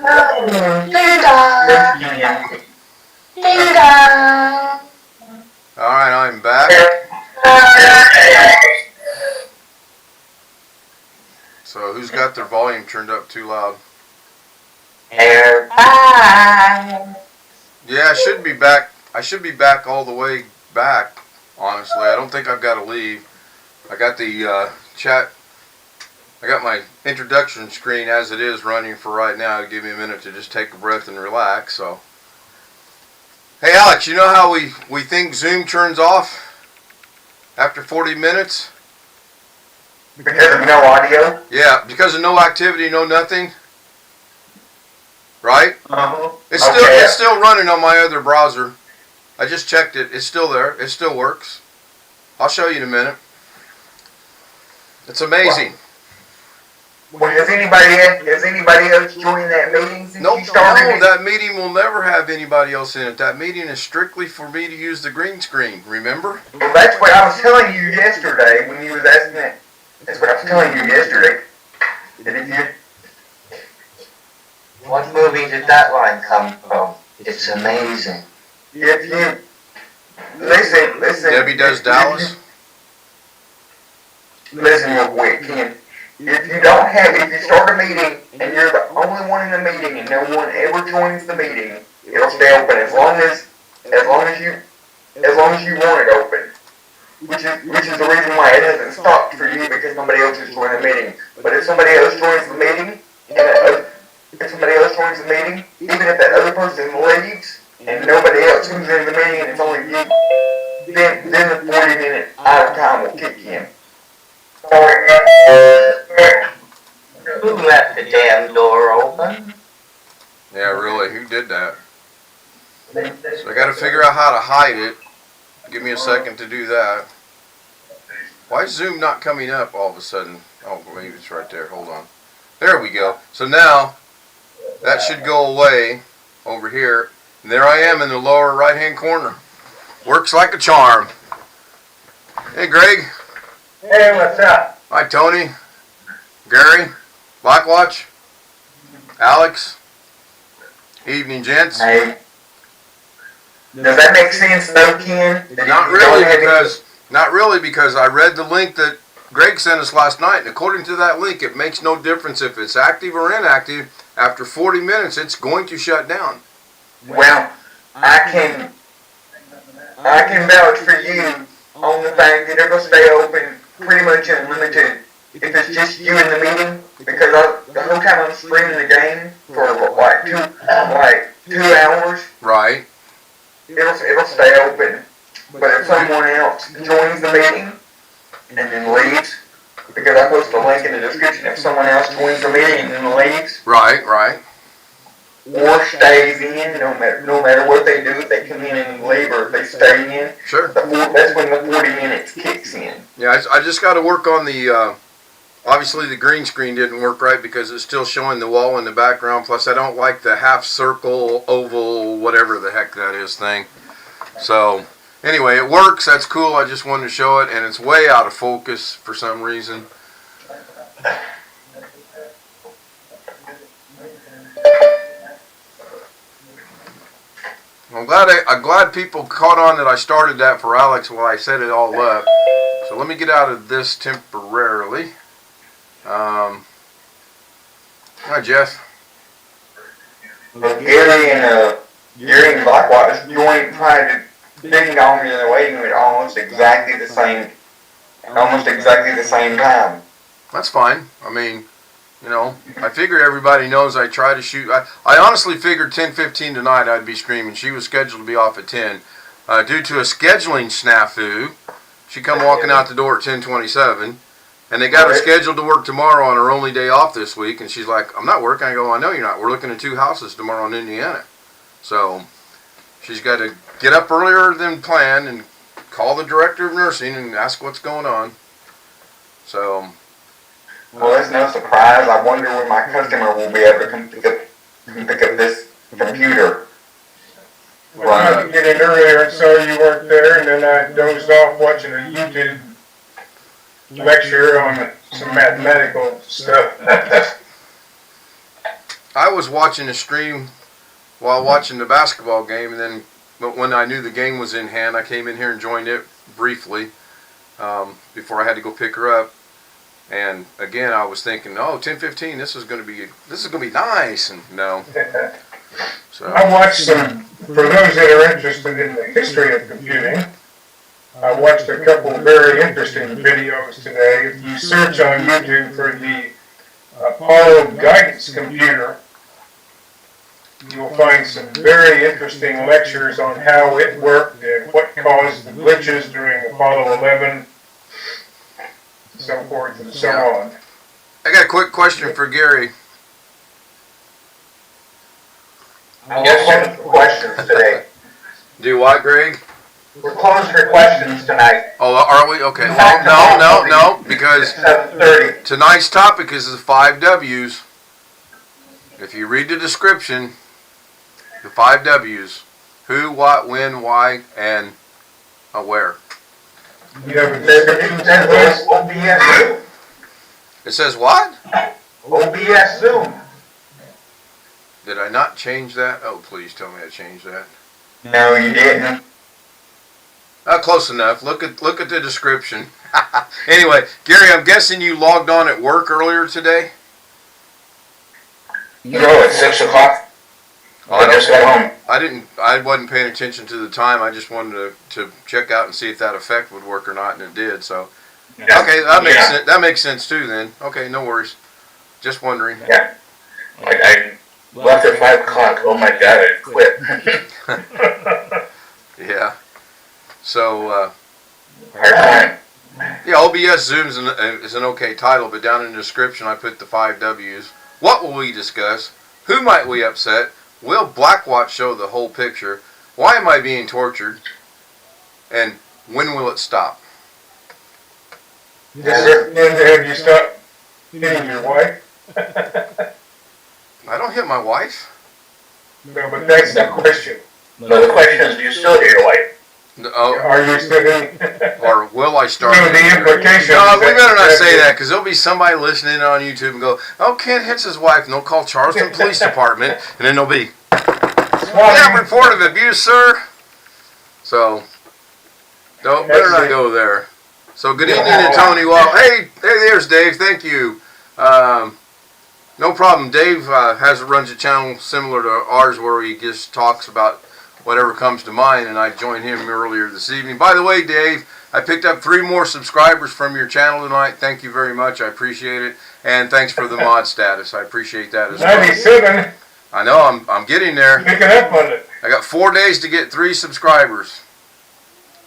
Ding dong. Ding dong. Alright, I'm back. So who's got their volume turned up too loud? They're back. Yeah, I should be back. I should be back all the way back, honestly. I don't think I've got to leave. I got the chat. I got my introduction screen as it is running for right now to give me a minute to just take a breath and relax. So, hey Alex, you know how we think Zoom turns off after 40 minutes? Because of no audio? Yeah, because of no activity, no nothing. Right? Uh-huh. It's still running on my other browser. I just checked it. It's still there. It still works. I'll show you in a minute. It's amazing. Well, has anybody else joined that meeting since No, you started? that meeting will never have anybody else in it. That meeting is strictly for me to use the green screen, remember? Well, that's what I was telling you yesterday when you was asking that. That's what I was telling you yesterday. What movie did that line come from? It's amazing. If you listen. Debbie Does Dallas. Listen real quick, Ken. If you start a meeting and you're the only one in the meeting and no one ever joins the meeting, it'll stay open as long as you want it open. Which is the reason why it hasn't stopped for you, because somebody else is joining the meeting. But if somebody else joins the meeting, even if that other person leaves and nobody else comes in the meeting and it's only you, then the 40-minute out of time will kick in. Who left the damn door open? Yeah, really, who did that? So I got to figure out how to hide it. Give me a second to do that. Why is Zoom not coming up all of a sudden? Oh, maybe it's right there. Hold on. There we go. So now that should go away over here. And there I am in the lower right-hand corner. Works like a charm. Hey, Greg. Hey, what's up? Hi, Tony. Gary. Blackwatch. Alex. Evening, gents. Hey. Does that make sense, though, Ken? Not really, because I read the link that Greg sent us last night, and according to that link, it makes no difference if it's active or inactive. After 40 minutes, it's going to shut down. Well, I can vouch for you on the fact that it'll stay open pretty much unlimited if it's just you in the meeting, because the whole time I'm streaming the game for like 2 hours. Right. It'll stay open. But if someone else joins the meeting and then leaves, because I post a link in the description, if someone else joins the meeting and then leaves, right, or stays in, no matter what they do, if they come in and leave or if they stay in, sure, that's when the 40 minutes kicks in. Yeah, I just got to work on the, obviously the green screen didn't work right because it's still showing the wall in the background, plus I don't like the half circle, oval, whatever the heck that is thing. So, anyway, it works, that's cool, I just wanted to show it, and it's way out of focus for some reason. I'm glad people caught on that I started that for Alex while I set it all up. So let me get out of this temporarily. Hi, Jeff. But Gary and Blackwatch joined, trying to ding dong in the waiting room at almost exactly the same time. That's fine. I mean, you know, I figure everybody knows I try to shoot. I honestly figured 10:15 tonight I'd be streaming. She was scheduled to be off at 10. Due to a scheduling snafu, she come walking out the door at 10:27. And they got her scheduled to work tomorrow on her only day off this week. And she's like, I'm not working. I go, I know you're not. We're looking at 2 houses tomorrow in Indiana. So she's got to get up earlier than planned and call the director of nursing and ask what's going on. So... Well, it's no surprise. I wonder when my customer will be able to come pick up this computer. Well, I tried to get in earlier and saw you weren't there, and then I dozed off watching a YouTube lecture on some mathematical stuff. I was watching a stream while watching the basketball game, and then when I knew the game was in hand, I came in here and joined it briefly before I had to go pick her up. And again, I was thinking, oh, 10:15, this is gonna be nice, and no. So I watched some, for those that are interested in the history of computing, I watched a couple of very interesting videos today. If you search on YouTube for the Apollo guidance computer, you'll find some very interesting lectures on how it worked and what caused the glitches during Apollo 11, so forth and so on. I got a quick question for Gary. We're closed for questions today. Do what, Greg? We're closed for questions tonight. Oh, are we? Okay. No, because 7:30. tonight's topic is the 5 W's. If you read the description, the 5 W's: who, what, when, why, and where. You have a There's description? OBS Zoom. It says what? OBS Zoom. Did I not change that? Oh, please tell me I changed that. No, you didn't. Close enough. Look at the description. Anyway, Gary, I'm guessing you logged on at work earlier today? No, it's 6 o'clock. Oh, I just got home. I wasn't paying attention to the time. I just wanted to check out and see if that effect would work or not, and it did. So, Yeah. okay, that makes sense too. Then, okay, no worries. Just wondering. Yeah. I left at 5 o'clock. Oh my God, I quit. Yeah. So, Hard time. yeah, OBS Zoom is an okay title, but down in the description I put the 5 W's. What will we discuss? Who might we upset? Will Blackwatch show the whole picture? Why am I being tortured? And when will it stop? Yes, sir. And have you stopped hitting your wife? I don't hit my wife. No, but that's the question. No, the question is, do you still hear your wife? Oh, Are you still hitting? or will I start? So the implication. No, we better not say that, because there'll be somebody listening on YouTube and go, oh, Ken hits his wife, and they'll call Charleston Police Department, and then they'll be, yeah, report of abuse, sir. So, don't better not go there. So, good evening to Tony Wall. Hey, there's Dave. Thank you. No problem. Dave runs a channel similar to ours where he just talks about whatever comes to mind, and I joined him earlier this evening. By the way, Dave, I picked up 3 more subscribers from your channel tonight. Thank you very much. I appreciate it. And thanks for the mod status. I appreciate that as well. 97, I know, I'm getting there. picking up on it. I got 4 days to get 3 subscribers.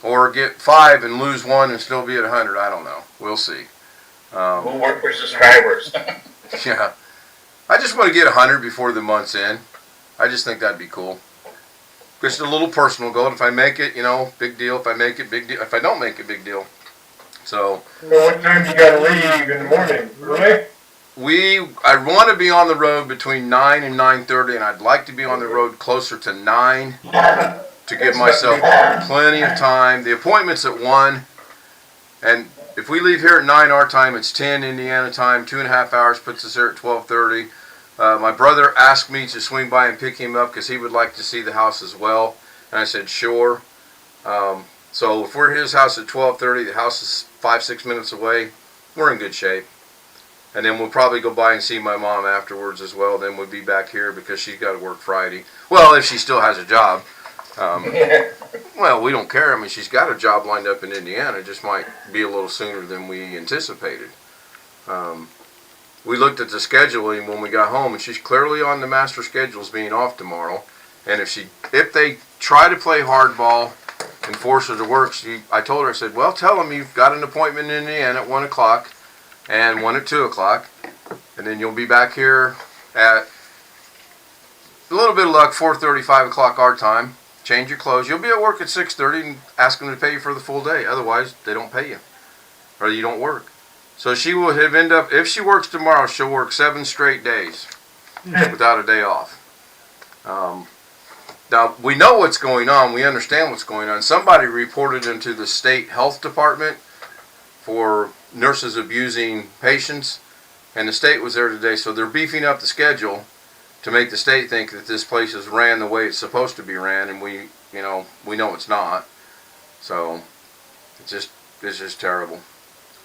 Or get 5 and lose 1 and still be at 100. I don't know. We'll see. We'll work for subscribers. Yeah. I just want to get 100 before the month's end. I just think that'd be cool. Just a little personal goal. If I make it, big deal. If I make it, big deal. If I don't make it, big deal. So, So what time you gotta leave in the morning? Really? I want to be on the road between 9 and 9:30, and I'd like to be on the road closer to 9 to give myself plenty of time. The appointment's at 1, and if we leave here at 9 our time, it's 10 Indiana time. 2.5 hours puts us there at 12:30. My brother asked me to swing by and pick him up because he would like to see the house as well, and I said sure. So if we're at his house at 12:30, the house is 5-6 minutes away, we're in good shape. And then we'll probably go by and see my mom afterwards as well. Then we'll be back here because she's got to work Friday. Well, if she still has a job. Well, we don't care. I mean, she's got a job lined up in Indiana. It just might be a little sooner than we anticipated. We looked at the scheduling when we got home, and she's clearly on the master schedules being off tomorrow. And if they try to play hardball and force her to work, I told her, I said, well, tell them you've got an appointment in Indiana at 1 o'clock and 1 at 2 o'clock, and then you'll be back here at a little bit of luck, 4:30, 5 o'clock our time. Change your clothes. You'll be at work at 6:30 and ask them to pay you for the full day. Otherwise, they don't pay you, or you don't work. So she will end up, if she works tomorrow, she'll work 7 straight days without a day off. Now, we know what's going on. We understand what's going on. Somebody reported into the state health department for nurses abusing patients, and the state was there today, so they're beefing up the schedule to make the state think that this place is ran the way it's supposed to be ran, and we know it's not. So it's just terrible.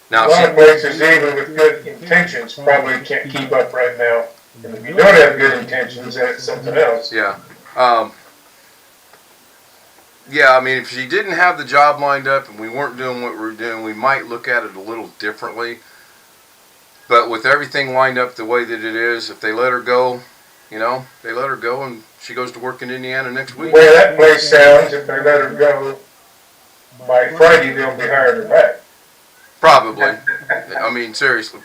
Now, A lot of places, even with good intentions, probably can't keep up right now. And if you don't have good intentions, then it's something else. yeah. Yeah, I mean, if she didn't have the job lined up and we weren't doing what we were doing, we might look at it a little differently. But with everything lined up the way that it is, if they let her go, they let her go and she goes to work in Indiana next week. The way that place sounds, if they let her go, by Friday they'll be hiring her back. Probably. I mean, seriously,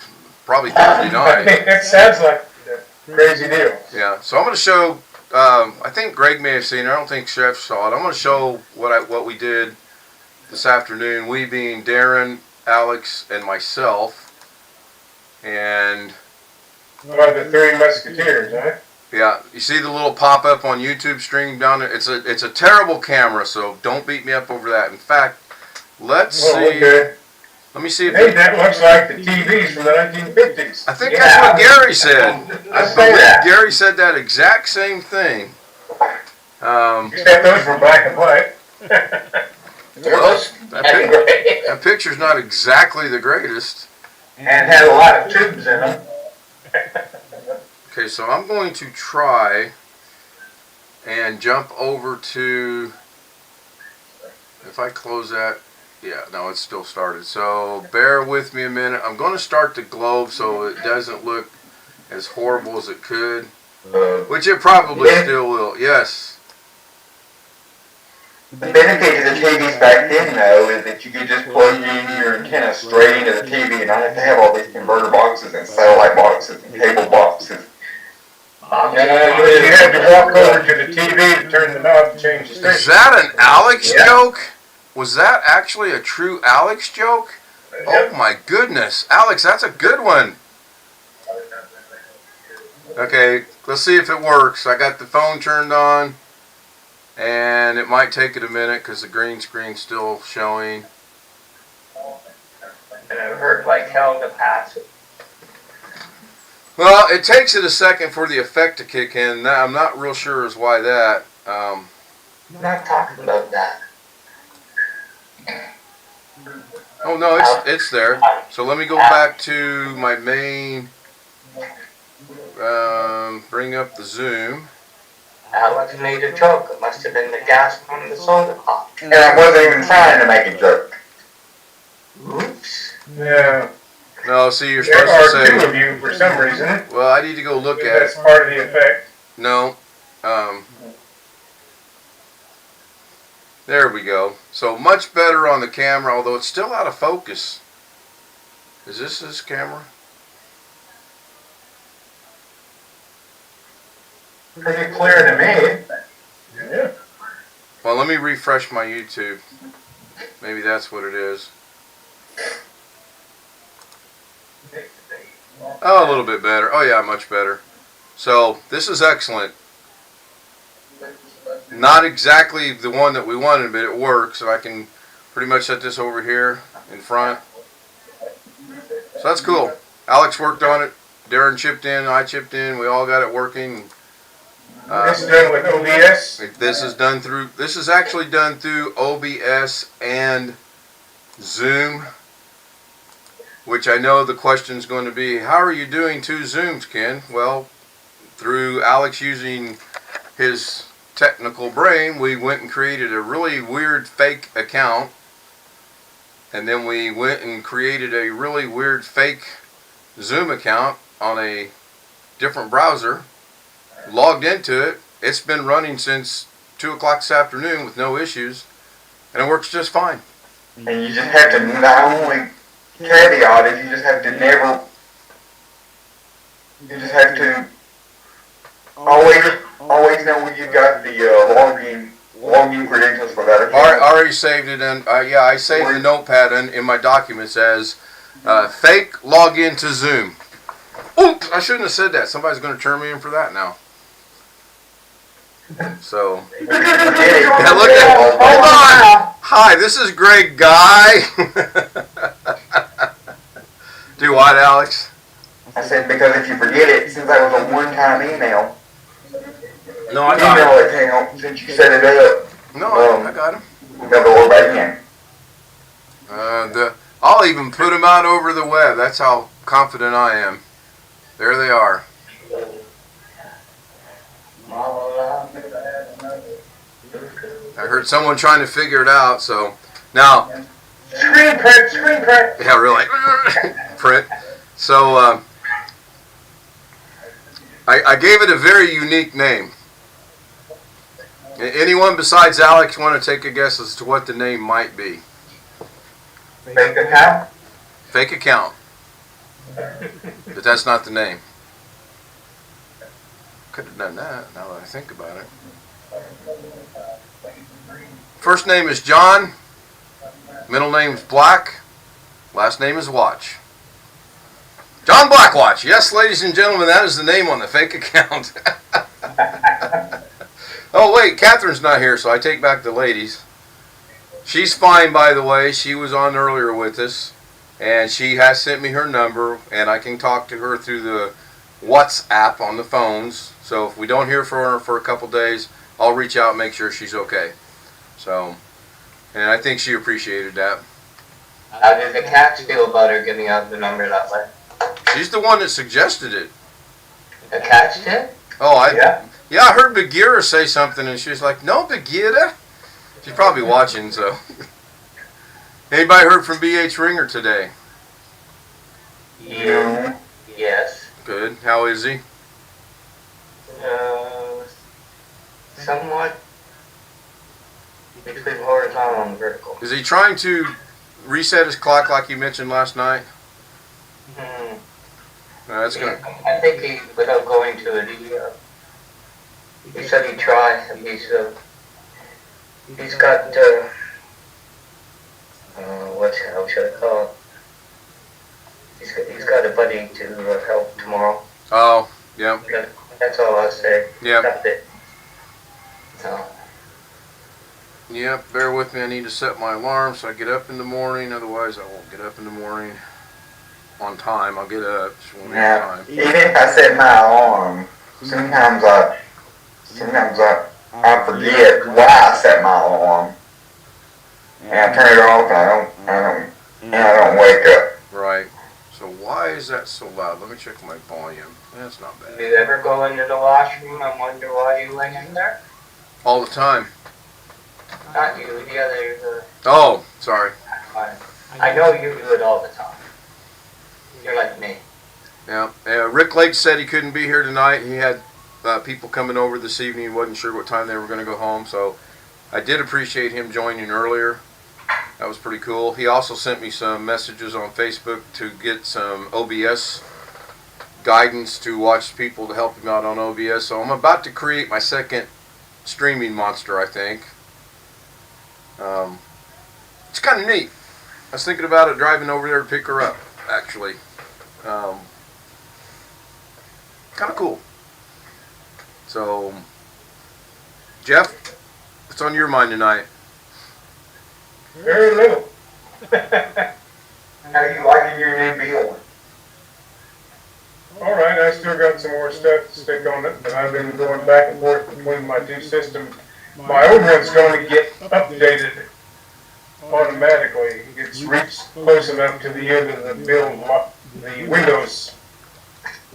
probably Thursday I night. think that sounds like a crazy deal. Yeah, so I'm going to show, I think Greg may have seen it, I don't think Chef saw it. I'm going to show what we did this afternoon, we being Darren, Alex, and myself. And One of the Three Musketeers, huh? yeah, you see the little pop-up on YouTube stream down there? It's a terrible camera, so don't beat me up over that. In fact, let's see. Okay. Let me see if Hey, that looks like the TVs from the 1950s. I think that's what Gary said. Let's say that. Gary said that exact same thing. Except those were black and white. Well, that picture's not exactly the greatest. And had a lot of tubes in them. Okay, so I'm going to try and jump over to, if I close that, yeah, no, it's still started. So bear with me a minute. I'm going to start the globe so it doesn't look as horrible as it could, which it probably still will. Yes. The benefit of the TVs back then, though, is that you could just plug in your antenna straight into the TV and not have to have all these converter boxes and satellite boxes and cable boxes. You had to walk over to the TV to turn the knob and change the Is station. that an Alex joke? Was that actually a true Alex joke? Oh my goodness. Alex, that's a good one. Okay, let's see if it works. I got the phone turned on, and it might take it a minute because the green screen's still showing. And it hurt like hell to pass it. Well, it takes it a second for the effect to kick in. Now, I'm not real sure as why that. I'm not talking about that. Oh no, it's there. So let me go back to my main. Bring up the zoom. Alex made a joke. It must have been the gas from the soda pop. And I wasn't even trying to make a joke. Oops. Yeah. No, see, you're There supposed to are two say. of you for some reason. Well, I need to go look at That's it. part of the effect. No. There we go. So much better on the camera, although it's still out of focus. Is this his camera? Pretty clear to me. Yeah. Well, let me refresh my YouTube. Maybe that's what it is. Oh, a little bit better. Oh yeah, much better. So this is excellent. Not exactly the one that we wanted, but it works. So I can pretty much set this over here in front. So that's cool. Alex worked on it. Darren chipped in. I chipped in. We all got it working. This is done with OBS. This is actually done through OBS and Zoom, which I know the question is going to be, how are you doing two Zooms, Ken? Well, through Alex using his technical brain, we went and created a really weird fake account, and then we went and created a really weird fake Zoom account on a different browser, logged into it. It's been running since 2 o'clock this afternoon with no issues, and it works just fine. And you just have to, not only caveat is you just have to always know when you got the login credentials for that account. Already saved it, and yeah, I saved the notepad in my documents as fake login to Zoom. Oops, I shouldn't have said that. Somebody's going to turn me in for that now. So, yeah, look at, hold on. Hi, this is Greg Guy. Do what, Alex? I said, because if you forget it, since that was a one-time email, No, I got email account since you set it up. No, I got him. Never work back in. I'll even put them out over the web. That's how confident I am. There they are. I heard someone trying to figure it out, so now. Screen print. Yeah, really. Print. So I gave it a very unique name. Anyone besides Alex want to take a guess as to what the name might be? Fake account? Fake account. But that's not the name. Could have done that now that I think about it. First name is John. Middle name is Black. Last name is Watch. John Blackwatch. Yes, ladies and gentlemen, that is the name on the fake account. Oh, wait, Catherine's not here, so I take back the ladies. She's fine, by the way. She was on earlier with us, and she has sent me her number, and I can talk to her through the WhatsApp on the phones. So if we don't hear from her for a couple days, I'll reach out and make sure she's okay. So, and I think she appreciated that. How did the cats feel about her giving out the number that way? She's the one that suggested it. The cats did? Oh, yeah, I heard Bagheera say something, and she was like, "No, Bagheera." She's probably watching, so. Anybody heard from B.H. Ringer today? Yeah. Yes. Good. How is he? Somewhat between horizontal and vertical. Is he trying to reset his clock like you mentioned last night? No, that's gonna. I think he, without going to it, he said he'd try. He's got, how should I call it? He's got a buddy to help tomorrow. Oh, yeah. That's all I'll say. Yeah. That's it. So. Yeah, bear with me. I need to set my alarm so I get up in the morning. Otherwise, I won't get up in the morning on time. I'll get up. Just won't be on time. Even if I set my alarm, sometimes I forget why I set my alarm, and I turn it off, and I don't wake up. Right. So why is that so loud? Let me check my volume. That's not bad. Do you ever go into the washroom and wonder why you went in there? All the time. Not you, the other. Oh, sorry. I know you do it all the time. You're like me. Yeah. Rick Lake said he couldn't be here tonight. He had people coming over this evening. He wasn't sure what time they were going to go home. So I did appreciate him joining earlier. That was pretty cool. He also sent me some messages on Facebook to get some OBS guidance to watch people to help him out on OBS. So I'm about to create my second streaming monster, I think. It's kind of neat. I was thinking about it driving over there to pick her up, actually. Kind of cool. So, Jeff, what's on your mind tonight? Very little. How you liking your new build? All right, I still got some more stuff to stick on it, but I've been going back and forth between my two systems. My old one's going to get updated automatically. It's reached close enough to the end of the build, the Windows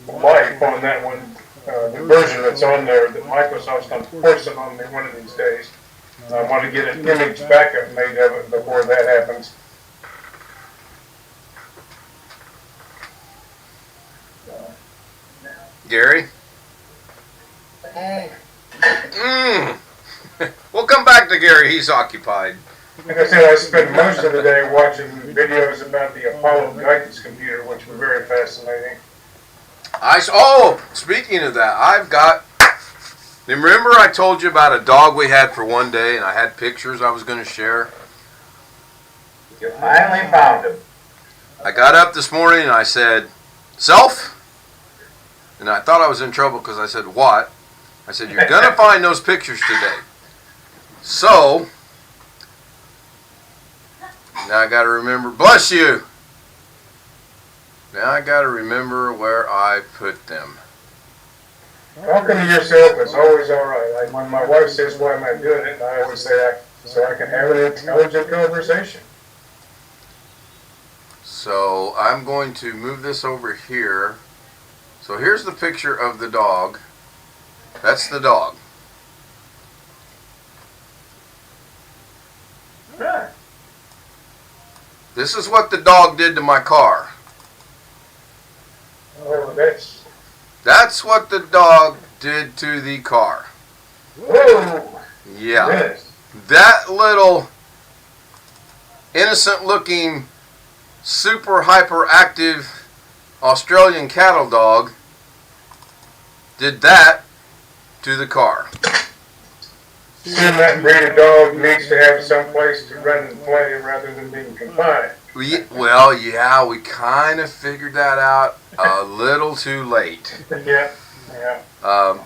life on that one, the version that's on there that Microsoft's going to force it on me one of these days. I want to get an image backup made of it before that happens. Gary? We'll come back to Gary. He's occupied. Like I said, I spent most of the day watching videos about the Apollo guidance computer, which were very fascinating. Speaking of that, I've got... Remember I told you about a dog we had for one day, and I had pictures I was going to share? You finally found him. I got up this morning and I said, "Self?" And I thought I was in trouble because I said, "What?" I said, "You're going to find those pictures today." So, now I got to remember, bless you. Now I got to remember where I put them. Talking to yourself is always all right. Like when my wife says, "Why am I doing it?" and I always say, "So I can have an intelligent conversation." So I'm going to move this over here. So here's the picture of the dog. That's the dog. Right. This is what the dog did to my car. Oh, That's what the dog did to the car. whoa. Yeah. Yes. That little innocent looking, super hyperactive Australian cattle dog did that to the car. Soon that breed of dog needs to have some place to run and play rather than being confined. Well, yeah, we kind of figured that out a little too late. Yeah, yeah.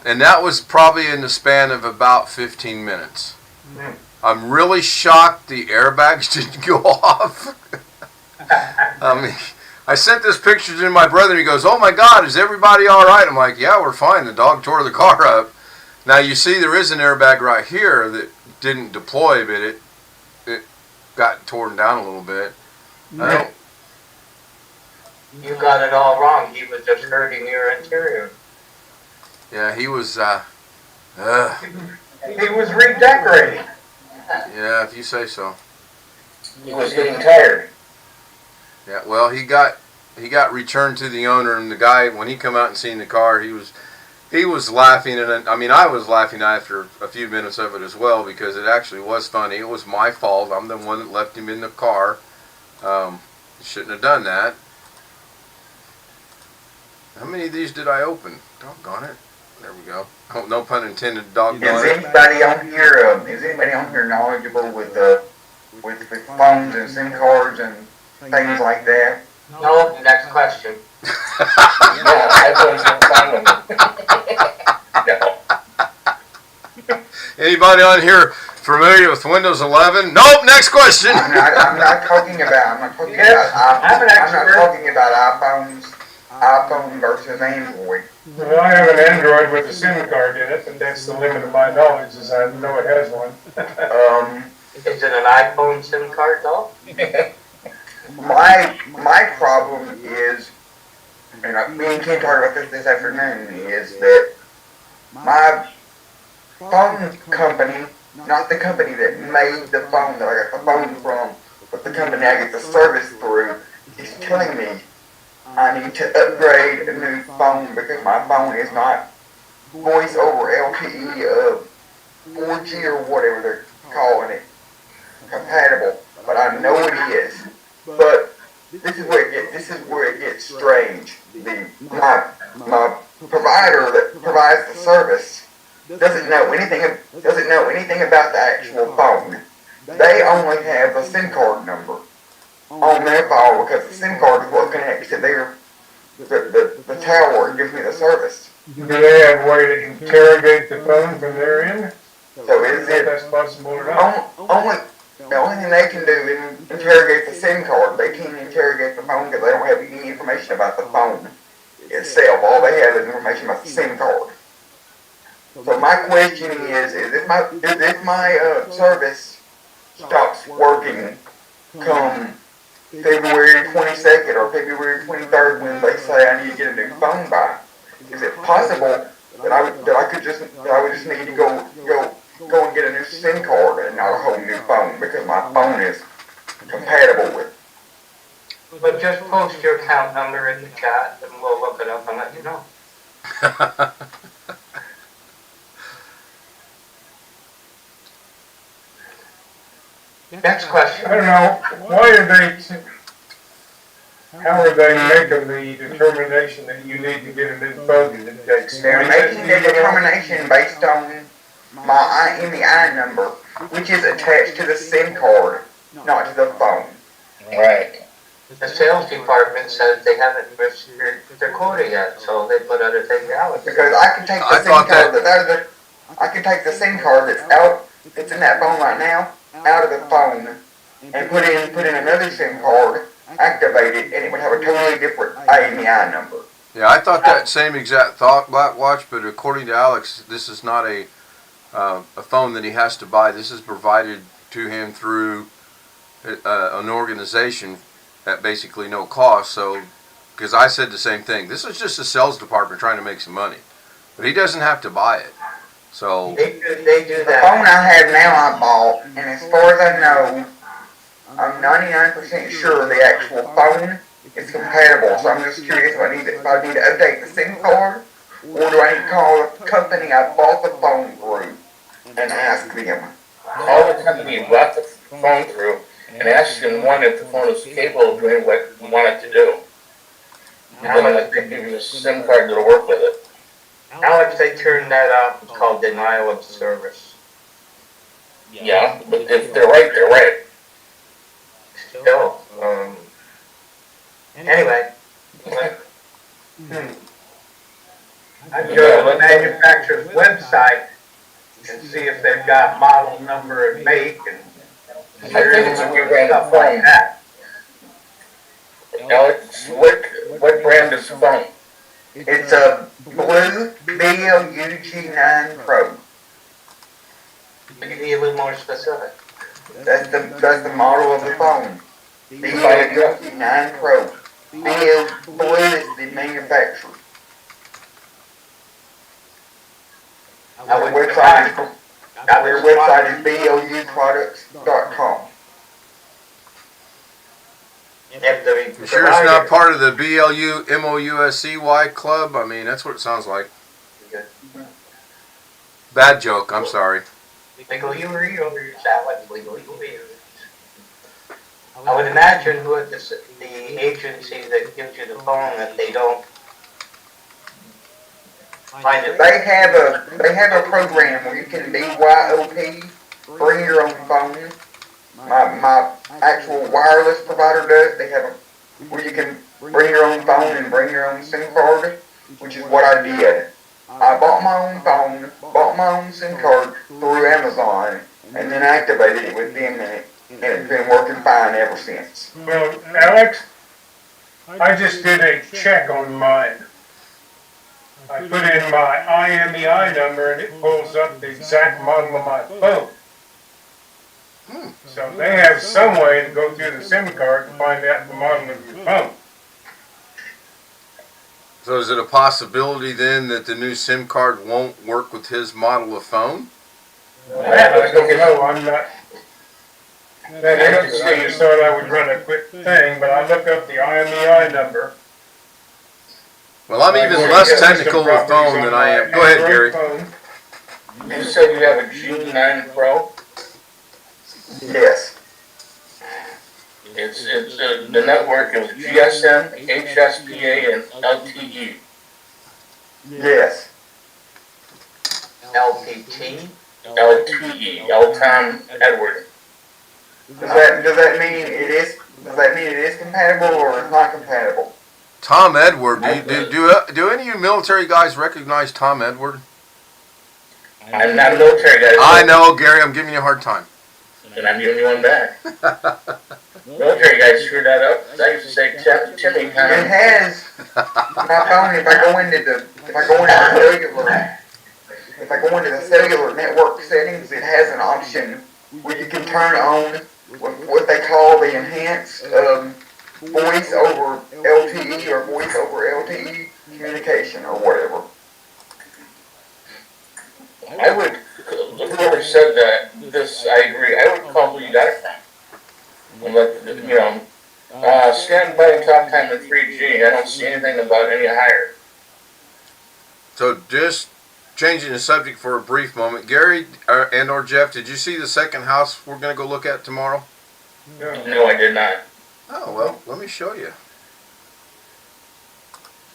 And that was probably in the span of about 15 minutes. Mm. I'm really shocked the airbags didn't go off. I mean, I sent this picture to my brother and he goes, "Oh my God, is everybody all right?" I'm like, "Yeah, we're fine. The dog tore the car up." Now you see there is an airbag right here that didn't deploy, but it got torn down a little bit. I don't, You got it all wrong. He was just hurting your interior. yeah, he was, He was redecorating. yeah, if you say so. He was getting tired. Yeah, well, he got returned to the owner, and the guy, when he come out and seen the car, he was laughing, and I mean, I was laughing after a few minutes of it as well, because it actually was funny. It was my fault. I'm the one that left him in the car. Shouldn't have done that. How many of these did I open? Doggone it. There we go. Oh, no pun intended, doggone Is it. anybody on here knowledgeable with phones and SIM cards and things like that? No, next question. No, I wasn't No. Anybody on here familiar with Windows 11? Nope, next question. I'm not talking about iPhone versus Android. Well, I have an Android with a SIM card in it, and that's the limit of my knowledge, as I know it has one. Is it an iPhone SIM card though? My problem is, and me and Ken talked about this afternoon, is that my phone company, not the company that made the phone that I got the phone from, but the company I get the service through, is telling me I need to upgrade a new phone because my phone is not voice over LTE 4G or whatever they're calling it compatible, but I know it is. But this is where it gets strange. My provider that provides the service doesn't know anything about the actual phone. They only have the SIM card number on their phone because the SIM card is what connects to the tower and gives me the service. Do they have a way to interrogate the phone from their end? So is If it that's possible or not? the only thing they can do is interrogate the SIM card. They can't interrogate the phone because they don't have any information about the phone itself. All they have is information about the SIM card. So my question is if my service stops working come February 22nd or February 23rd when they say I need to get a new phone by, is it possible that I would just need to go and get a new SIM card and not a whole new phone because my phone is compatible with? But just post your account number in the chat and we'll look it up and let you know. Next question. I don't know. How are they making the determination that you need to get a new phone? Did they They're explain making the it to you? determination based on my IMEI number, which is attached to the SIM card, not to the phone. Right. The sales department says they haven't registered their quota yet, so they put other things out. Because I can take the SIM card that's in that phone right now, out of the phone, and put in another SIM card, activate it, and it would have a totally different IMEI number. Yeah, I thought that same exact thought, Black Watch, but according to Alex, this is not a phone that he has to buy. This is provided to him through an organization at basically no cost. So, because I said the same thing, this is just a sales department trying to make some money, but he doesn't have to buy it. So They do The phone that. I have now I bought, and as far as I know, I'm 99% sure the actual phone is compatible. So I'm just curious if I need to update the SIM card, or do I need to call the company I bought the phone through and ask them? Call the company you bought the phone through and ask them, one, if the phone is capable of doing what you want it to do. And then they give you a SIM card that'll work with it. Alex, they turned that off. It's called denial of service. Yeah, but if they're right, they're right. Still, anyway. I'd go to the manufacturer's website and see if they've got model number and make and I think it's a good brand of stuff like phone. that. Alex, what brand is the phone? It's a blue BLUG9 Pro. Can you be a little more specific? That's the model of the phone. BLUG9 Pro. Blue is the manufacturer. Their website is BLUproducts.com. you sure it's not part of the BLU MOUSCY club? I mean, that's what it sounds like. Bad joke. I'm sorry. Legal users, Alex, legal users. I would imagine who at the agency that gives you the phone, if they don't find it. They have a program where you can BYOP, bring your own phone. My actual wireless provider does. They have where you can bring your own phone and bring your own SIM card, which is what I did. I bought my own phone, bought my own SIM card through Amazon, and then activated it with them, and it's been working fine ever since. Well, Alex, I just did a check on mine. I put in my IMEI number and it pulls up the exact model of my phone. So they have some way to go through the SIM card and find out the model of your phone. So is it a possibility then that the new SIM card won't work with his model of phone? That I don't know, I'm not that interested. I just thought I would run a quick thing, but I look up the IMEI number. Well, I'm even less technical with phone than I am. Go ahead, Gary. You said you have a G9 Pro? Yes. It's the network is GSM, HSPA, and LTE. Yes. LPT? LTE, L-Tom Edward. Does that mean it is compatible or it's not compatible? Tom Edward. Do any of you military guys recognize Tom Edward? I'm not a military guy. I know, Gary. I'm giving you a hard time. And I'm giving you one back. Military guys screwed that up. I used to say Timmy It time. has my phone. If I go into the cellular network settings, it has an option where you can turn on what they call the enhanced voice over LTE or voice over LTE communication or whatever. I would, whoever said that, I agree. I would call who you got it from. And let, stand by talk time in 3G. I don't see anything about any higher. So just changing the subject for a brief moment, Gary and or Jeff, did you see the second house we're going to go look at tomorrow? No, I did not. Oh, well, let me show you.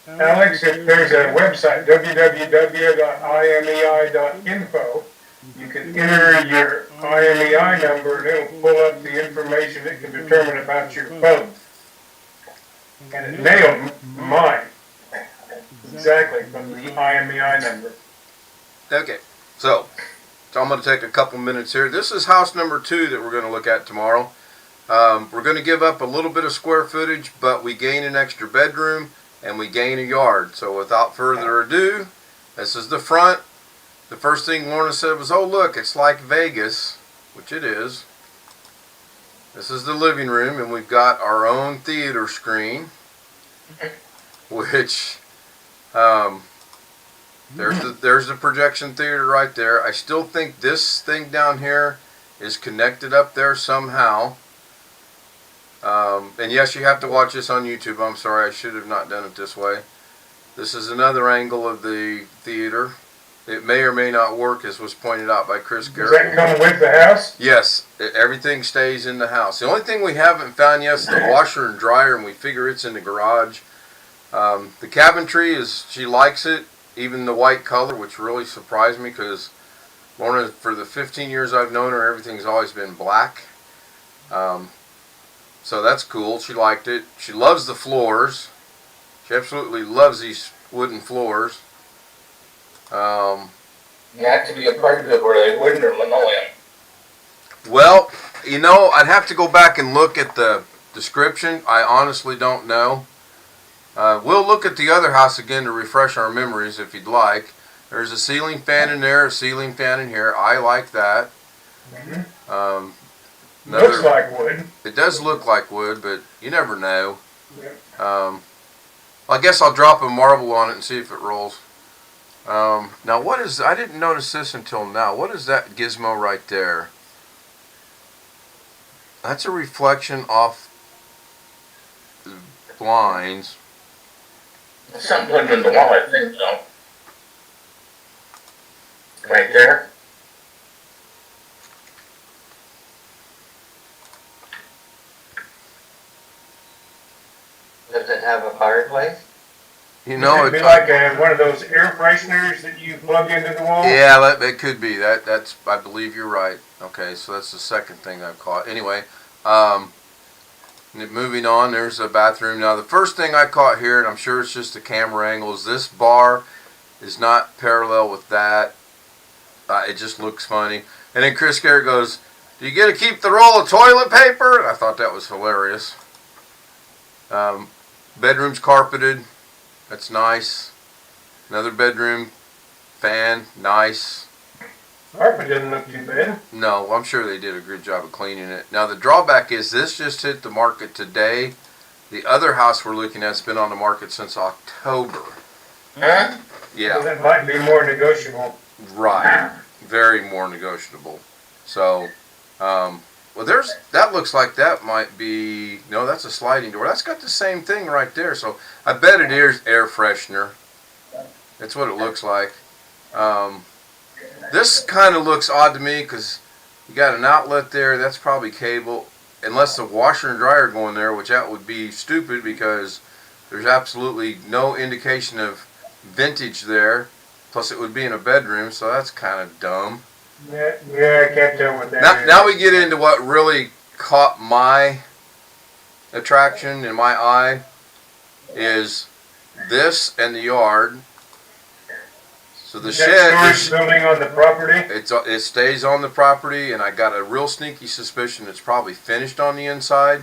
Alex, if there's a website, www.imei.info, you can enter your IMEI number and it'll pull up the information it can determine about your phone. And it nailed mine. Exactly, from the IMEI number. Okay, so I'm going to take a couple minutes here. This is house number 2 that we're going to look at tomorrow. We're going to give up a little bit of square footage, but we gain an extra bedroom and we gain a yard. So without further ado, this is the front. The first thing Lorna said was, oh look, it's like Vegas, which it is. This is the living room, and we've got our own theater screen, which there's the projection theater right there. I still think this thing down here is connected up there somehow. And yes, you have to watch this on YouTube. I'm sorry, I should have not done it this way. This is another angle of the theater. It may or may not work, as was pointed out by Chris Does Garrett. that come with the house? Yes, everything stays in the house. The only thing we haven't found yet is the washer and dryer, and we figure it's in the garage. The cabinetry is, she likes it, even the white color, which really surprised me because Lorna, for the 15 years I've known her, everything's always been black. So that's cool. She liked it. She loves the floors. She absolutely loves these wooden floors. Not to be a part of it where they wouldn't or linoleum. Well, you know, I'd have to go back and look at the description. I honestly don't know. We'll look at the other house again to refresh our memories if you'd like. There's a ceiling fan in there, a ceiling fan in here. I like that. Looks like wood. It does look like wood, but you never know. I guess I'll drop a marble on it and see if it rolls. Now what is, I didn't notice this until now. What is that gizmo right there? That's a reflection off the blinds. There's something put in the wall, I think, so. Right there. Does it have a fireplace? You know, It'd be like one of those air fresheners that you plug into the wall. yeah, that could be. That's, I believe you're right. Okay, so that's the second thing I've caught. Anyway, moving on, there's a bathroom. Now, the first thing I caught here, and I'm sure it's just the camera angle, is this bar is not parallel with that. It just looks funny. And then Chris Garrett goes, do you get to keep the roll of toilet paper? I thought that was hilarious. Bedroom's carpeted. That's nice. Another bedroom. Fan. Nice. Carpet doesn't look too bad. No, I'm sure they did a good job of cleaning it. Now, the drawback is this just hit the market today. The other house we're looking at's been on the market since October. Huh? Yeah. So that might be more negotiable. Right. Very more negotiable. So, well, that looks like that might be, no, that's a sliding door. That's got the same thing right there. So, I bet it is air freshener. That's what it looks like. This kind of looks odd to me because you got an outlet there. That's probably cable. Unless the washer and dryer go in there, which that would be stupid because there's absolutely no indication of vintage there. Plus, it would be in a bedroom, so that's kind of dumb. Yeah, I can't tell what that is. Now we get into what really caught my attraction in my eye is this and the yard. So the shed, Storage building on the property. it stays on the property, and I got a real sneaky suspicion it's probably finished on the inside.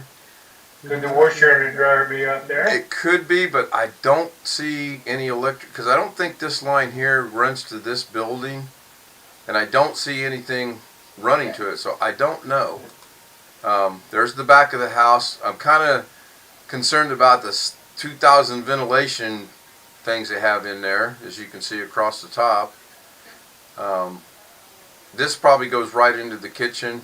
Could the washer and the dryer be out there? It could be, but I don't see any electric, because I don't think this line here runs to this building, and I don't see anything running to it, so I don't know. There's the back of the house. I'm kind of concerned about this 2,000 ventilation things they have in there, as you can see across the top. This probably goes right into the kitchen.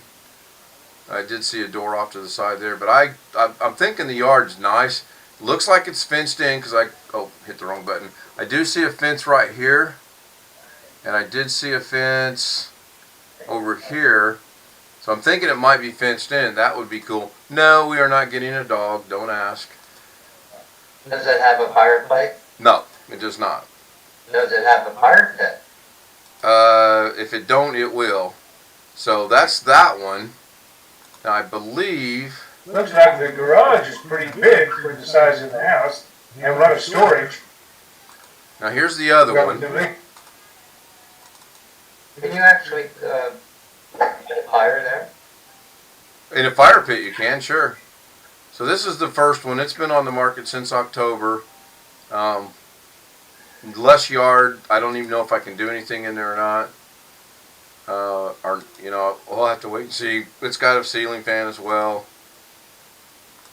I did see a door off to the side there, but I'm thinking the yard's nice. Looks like it's fenced in because hit the wrong button. I do see a fence right here, and I did see a fence over here. So I'm thinking it might be fenced in. That would be cool. No, we are not getting a dog. Don't ask. Does it have a fireplace? No, it does not. Does it have a fire pit? If it don't, it will. So that's that one. Now I believe. Looks like the garage is pretty big for the size of the house. Have a lot of storage. Now here's the other one. Relatively. Can you actually get a fire there? In a fire pit you can, sure. So this is the first one. It's been on the market since October. Less yard. I don't even know if I can do anything in there or not. Or we'll have to wait and see. It's got a ceiling fan as well.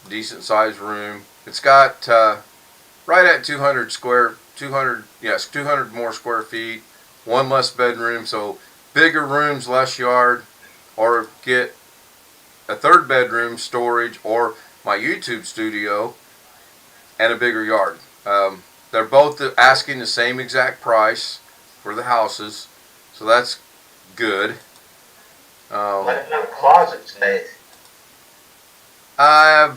Decent sized room. It's got right at 200 more square feet. One less bedroom, so bigger rooms, less yard, or get a third bedroom storage or my YouTube studio and a bigger yard. They're both asking the same exact price for the houses, so that's good. What about closet space? I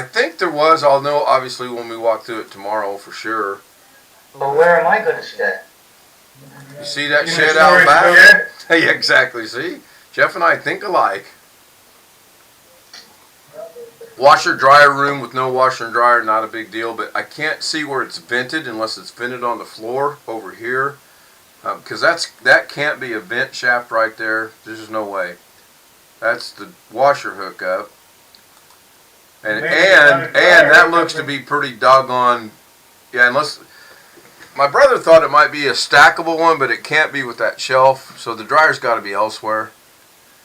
think there was. I'll know obviously when we walk through it tomorrow for sure. Well, where am I gonna stay? You see that In the shed out storage back? shed? Yeah, exactly. See, Jeff and I think alike. Washer dryer room with no washer and dryer, not a big deal, but I can't see where it's vented unless it's vented on the floor over here, because that can't be a vent shaft right there. There's just no way. That's the washer hookup, and that looks to be pretty doggone. Yeah, unless my brother thought it might be a stackable one, but it can't be with that shelf. So the dryer's got to be elsewhere,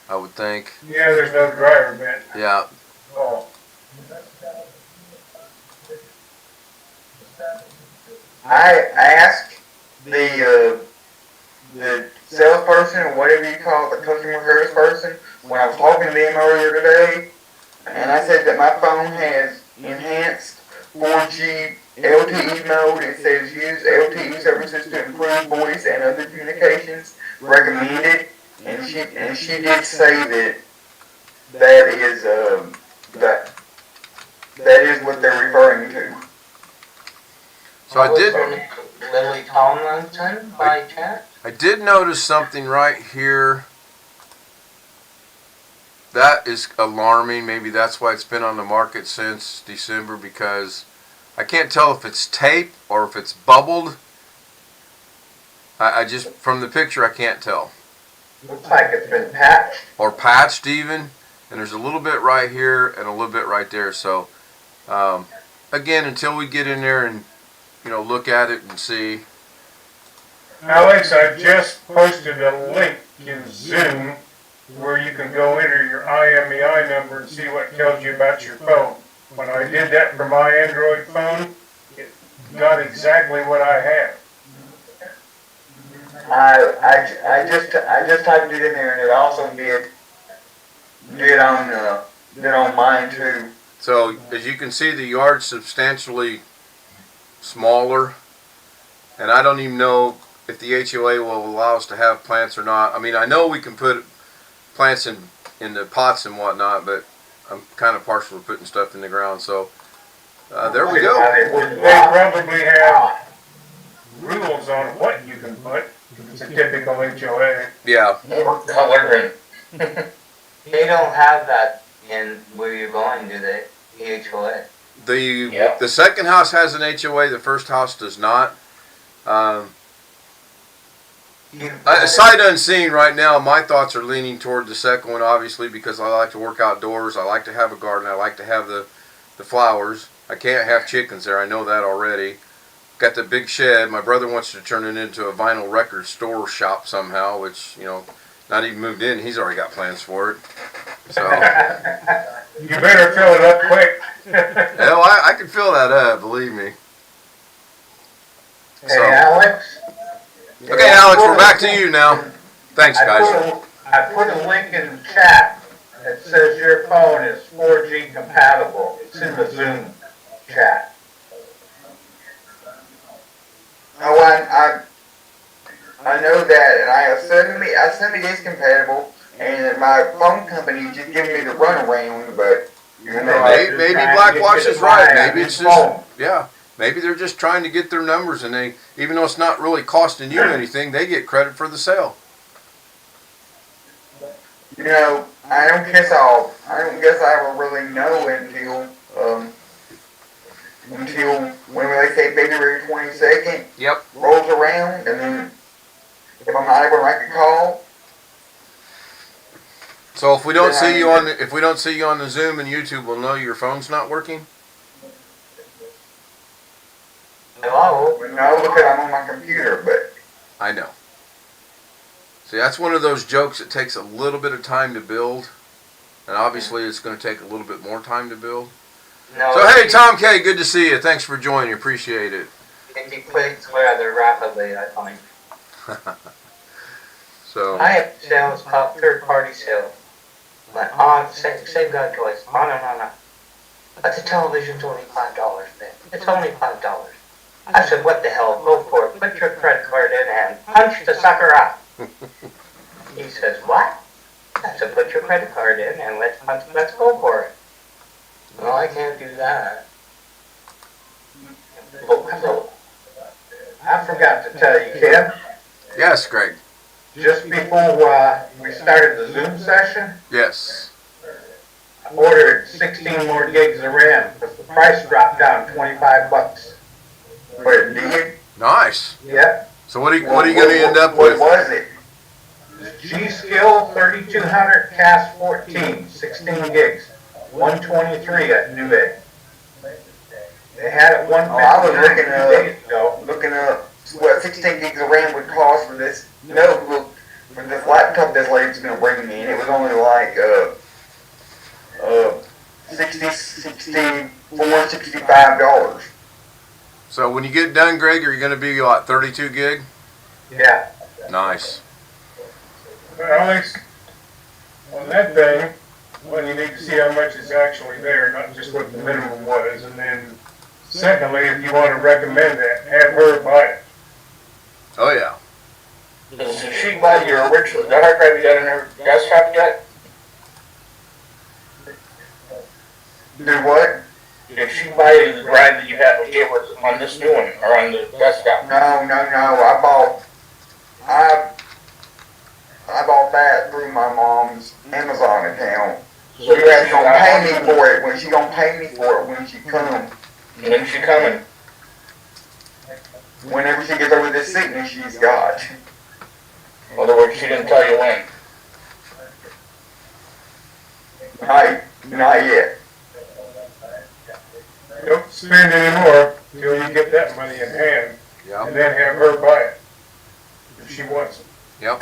I would think. Yeah, there's no dryer vent. Yeah. Oh. I asked the salesperson or whatever you call it, the customer service person, when I was talking to them earlier today, and I said that my phone has enhanced 4G LTE mode. It says use LTE services to improve voice and other communications. Recommended, and she did say that is that is what they're referring to. So I did. Lily Tomlinson by chance? I did notice something right here. That is alarming. Maybe that's why it's been on the market since December, because I can't tell if it's tape or if it's bubbled. I just, from the picture, I can't tell. Looks like it's been patched. Or patched even. And there's a little bit right here and a little bit right there. So, again, until we get in there and, look at it and see. Alex, I just posted a link in Zoom where you can go enter your IMEI number and see what tells you about your phone. When I did that for my Android phone, it got exactly what I have. I just typed it in there, and it also did on mine too. So, as you can see, the yard's substantially smaller. And I don't even know if the HOA will allow us to have plants or not. I mean, I know we can put plants in the pots and whatnot, but I'm kind of partial to putting stuff in the ground. So, there we go. They probably have rules on what you can put. It's a typical HOA. Yeah. More color and They don't have that in where you're going, do they? The HOA. The second house has an HOA. The first house does not. Sight unseen right now, my thoughts are leaning toward the second one, obviously, because I like to work outdoors. I like to have a garden. I like to have the flowers. I can't have chickens there. I know that already. Got the big shed. My brother wants to turn it into a vinyl record store shop somehow, which, not even moved in. He's already got plans for it. So, You better fill it up quick. hell, I can fill that up, believe me. Hey, Alex? Okay, Alex, we're back to you now. Thanks, guys. I put a link in the chat that says your phone is 4G compatible. It's in the Zoom chat. Oh, I know that, and I assume it is compatible, and my phone company just giving me the runaround, but Maybe Blackwash is right. Maybe it's just, maybe they're just trying to get their numbers, and they, even though it's not really costing you anything, they get credit for the sale. I don't guess I will really know until whenever they say February 22nd Yep. rolls around, and then if I'm not able to make a call. So if we don't see you on the Zoom and YouTube, we'll know your phone's not working. Hello? No, because I'm on my computer, but I know. See, that's one of those jokes that takes a little bit of time to build. And obviously it's going to take a little bit more time to build. No. So, hey, Tom K., good to see you. Thanks for joining. Appreciate it. It clicks rather rapidly, I find. So, I have sales called third-party sales. Like, on, same guy choice, on and on. But the television's only $5, man. It's only $5. I said, what the hell, go for it. Put your credit card in and punch the sucker out. He says, what? I said, put your credit card in and let's go for it. Well, I can't do that. So, I forgot to tell you, Ken, yes, Greg. just before we started the Zoom session, Yes. I ordered 16 more gigs of RAM because the price dropped down $25. it did. Nice. Yep. So what are you going to end up What with? was it? G-Skill 3200 CAS 14, 16 gigs, 123 at Newegg. They had it I was 159 looking 2 up. days ago. Looking up what 16 gigs of RAM would cost for this notebook, for this laptop this lady's gonna bring me, and it was only like 65 dollars. So when you get done, Greg, are you going to be like 32 gig? Yeah. Nice. Alex, on that thing, well, you need to see how much is actually there, not just what the minimum was. And then, secondly, if you want to recommend that, have her buy it. Oh, yeah. Does she buy your original, the hard drive you got in her desktop yet? Do what? Did she buy the drive that you had, gave her on this new one, or on the desktop? No. I bought that through my mom's Amazon account. So She was gonna pay me for it when she gonna pay me for it when she come. When's she coming? Whenever she gets over this sickness she's got. In other words, she didn't tell you when. Not yet. Don't spend any more until you get that money in hand, Yep. and then have her buy it if she wants it. Yep.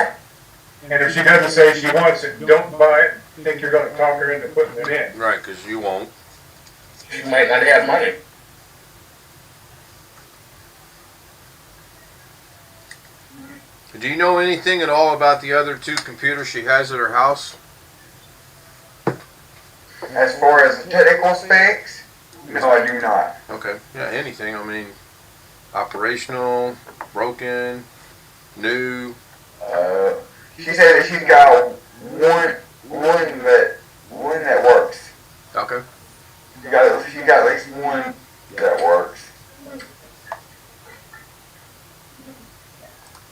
And if she doesn't say she wants it, don't buy it. Think you're going to talk her into putting it in. Right, because you won't. She might not have money. Do you know anything at all about the other two computers she has at her house? As far as the technical specs, no, I do not. Okay. Yeah, anything. I mean, operational, broken, new. She said that she's got one that works. Okay. She got at least one that works.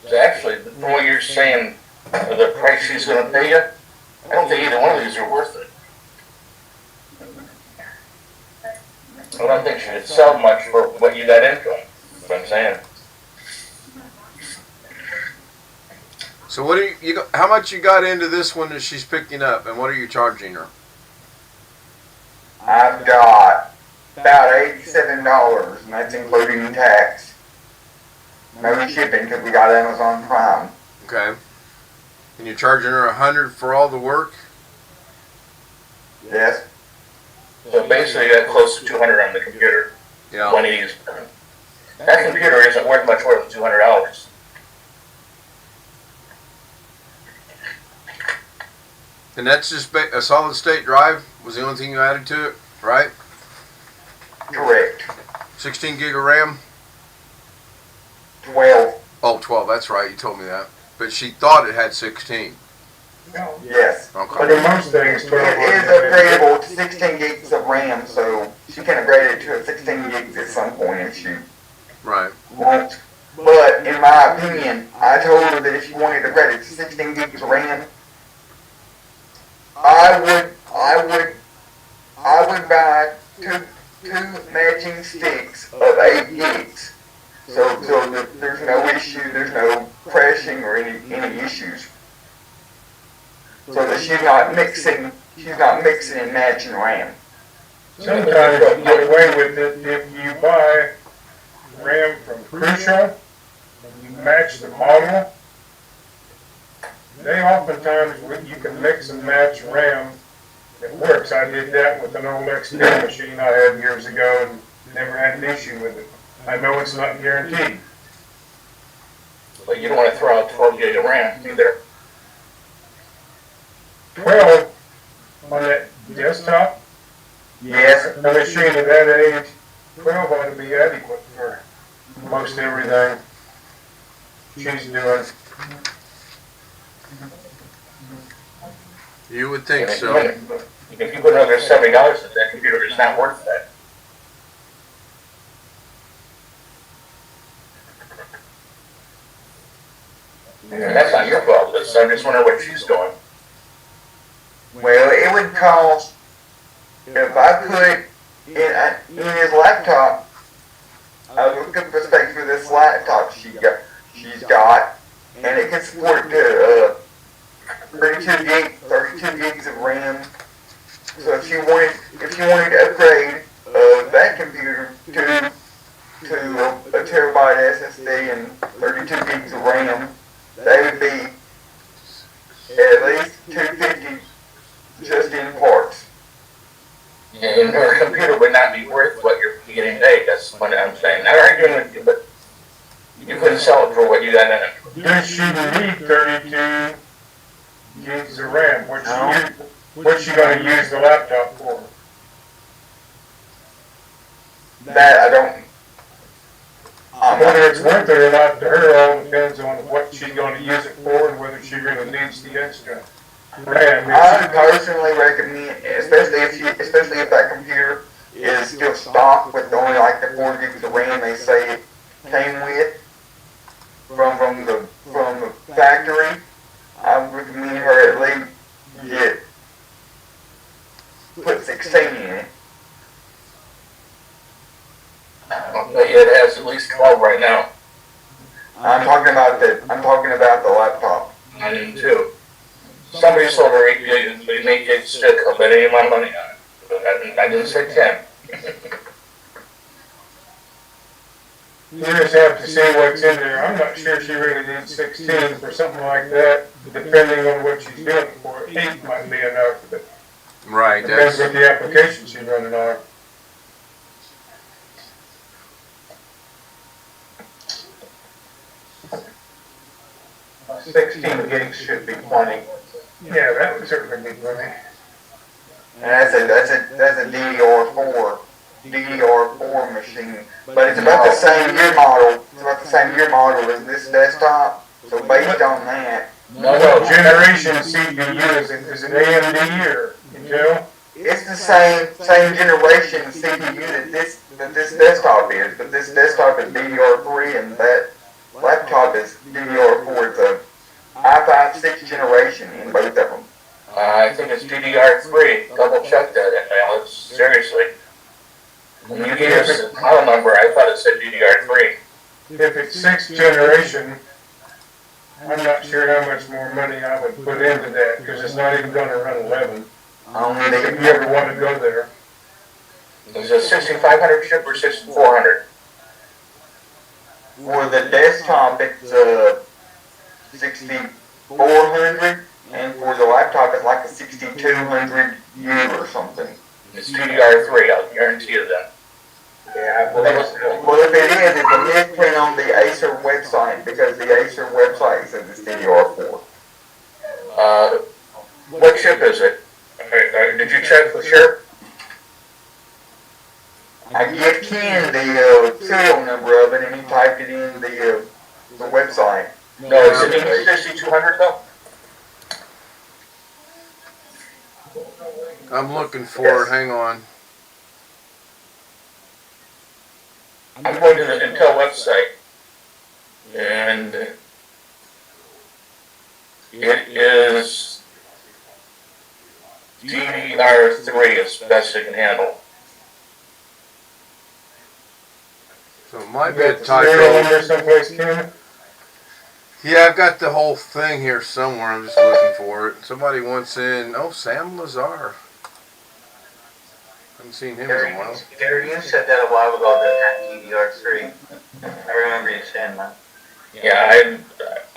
So actually, from what you're saying, the price she's gonna pay you, I don't think either one of these are worth it. I don't think she would sell much for what you got into them, that's what I'm saying. So what do you got, how much you got into this one that she's picking up, and what are you charging her? I've got about $87, and that's including tax. No shipping because we got Amazon Prime. Okay. And you're charging her $100 for all the work? Yes. So basically, you got close to 200 on the computer. Yeah. When he's, that computer isn't worth much more than $200. And that's just a solid state drive was the only thing you added to it, right? Correct. 16 gig of RAM? 12. Oh, 12, that's right, you told me that. But she thought it had 16. Yes. But Okay. in most things, It 12 is upgradable to 16 gigs of RAM, so she can upgrade it to a 16 gigs at some point if she Right. wants. But in my opinion, I told her that if she wanted to upgrade it to 16 gigs of RAM, I would buy two matching sticks of 8 gigs. So that there's no issue, there's no crashing or any issues. So that she's not mixing and matching RAM. sometimes you get away with it if you buy RAM from Crucial, and you match the model, they oftentimes, you can mix and match RAM. It works. I did that with an old XP machine I had years ago and never had an issue with it. I know it's not guaranteed. But you don't want to throw out 12 gig of RAM either. 12 on that desktop, Yes. a machine of that age, 12 ought to be adequate for most everything she's doing. You would think And so. if you put another $70 in that computer, it's not worth that. And that's not your fault, so I'm just wondering what she's doing. Well, it would cost, if I put in his laptop, I was looking for specs for this laptop she's got, and it can support 32 gigs of RAM. So if you wanted to upgrade that computer to a terabyte SSD and 32 gigs of RAM, that would be at least $250 just in parts. And your computer would not be worth what you're getting paid, that's what I'm saying. Not arguing with you, but you couldn't sell it for what you got in it. Does she need 32 gigs of RAM? What's she gonna use the laptop for? That I don't. Whether it's worth it or not to her all depends on what she's gonna use it for and whether she really needs the extra RAM. I would personally recommend, especially if that computer is still stocked with only like the 4 gigs of RAM they say it came with from the factory. I would recommend her at least put 16 in it. It has at least 12 right now. I'm talking about the laptop. I do too. Somebody sold her 8 gig and they make it stick. I'll bet any amount of money on it. But I didn't say 10. You just have to see what's in there. I'm not sure she really needs 16 for something like that, depending on what she's doing it for. 8 might be enough, but Right. depends That's what the application she's running on. Uh, 16 gigs should be plenty. Yeah, that would certainly be plenty. And that's a DDR4 machine. But it's about the same year model. It's about the same year model as this desktop. So based on that, No, What generation CPU is it? Is it AMD or Intel? it's the same generation CPU that this desktop is. But this desktop is DDR3 and that laptop is DDR4. It's a i5 6th generation in both of them. I think it's DDR3. Double check that, Alex. Seriously. When you gave us the model number, I thought it said DDR3. If it's 6th generation, I'm not sure how much more money I would put into that, because it's not even gonna run 11. If you ever want to go there. Is it a 6500 chip or 6400? For the desktop, it's 6400, and for the laptop, it's like a 6200U or something. It's DDR3, I'll guarantee you that. Yeah, I believe so. Well, if it is, it's a misprint on the Acer website, because the Acer website says it's DDR4. What chip is it? Did you check for sure? I gave Ken the serial number of it, and he typed it in the website. No, is it 6200 though? I'm looking for it. Hang on. I'm going to the Intel website, and it is DDR3 as best it can handle. So it might be You a got the serial typo. number someplace, Ken? Yeah, I've got the whole thing here somewhere. I'm just looking for it. Somebody wants in. Oh, Sam Lazar. haven't seen him in a while. Gary, you said that a while ago that had DDR3. I remember you saying that. Yeah, I mean,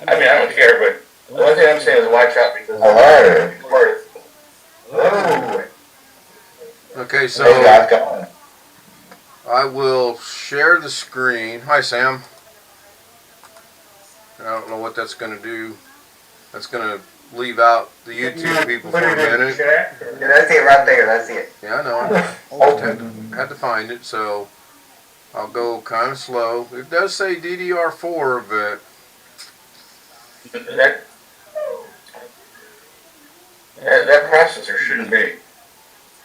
I don't care, but the only thing I'm saying is watch out because Hello. Hello. Okay, Hey so guys, going. I will share the screen. Hi, Sam. I don't know what that's going to do. That's going to leave out the YouTube people for Put a it in the minute. chat. Yeah, that's it right there. That's it. Yeah, I know. I had to find it, so I'll go kind of slow. It does say DDR4, but that processor shouldn't be.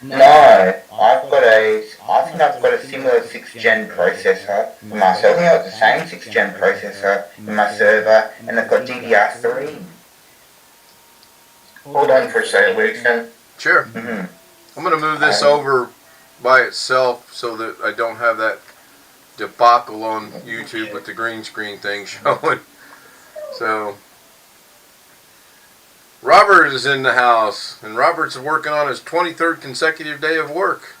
No, I think I've got a similar 6th gen processor in my server. I think I've got the same 6th gen processor in my server, and I've got DDR3. Hold on for a second, wait, Ken. sure. Mm-hmm. I'm going to move this over by itself so that I don't have that debacle on YouTube with the green screen thing showing. So, Robert is in the house, and Robert's working on his 23rd consecutive day of work.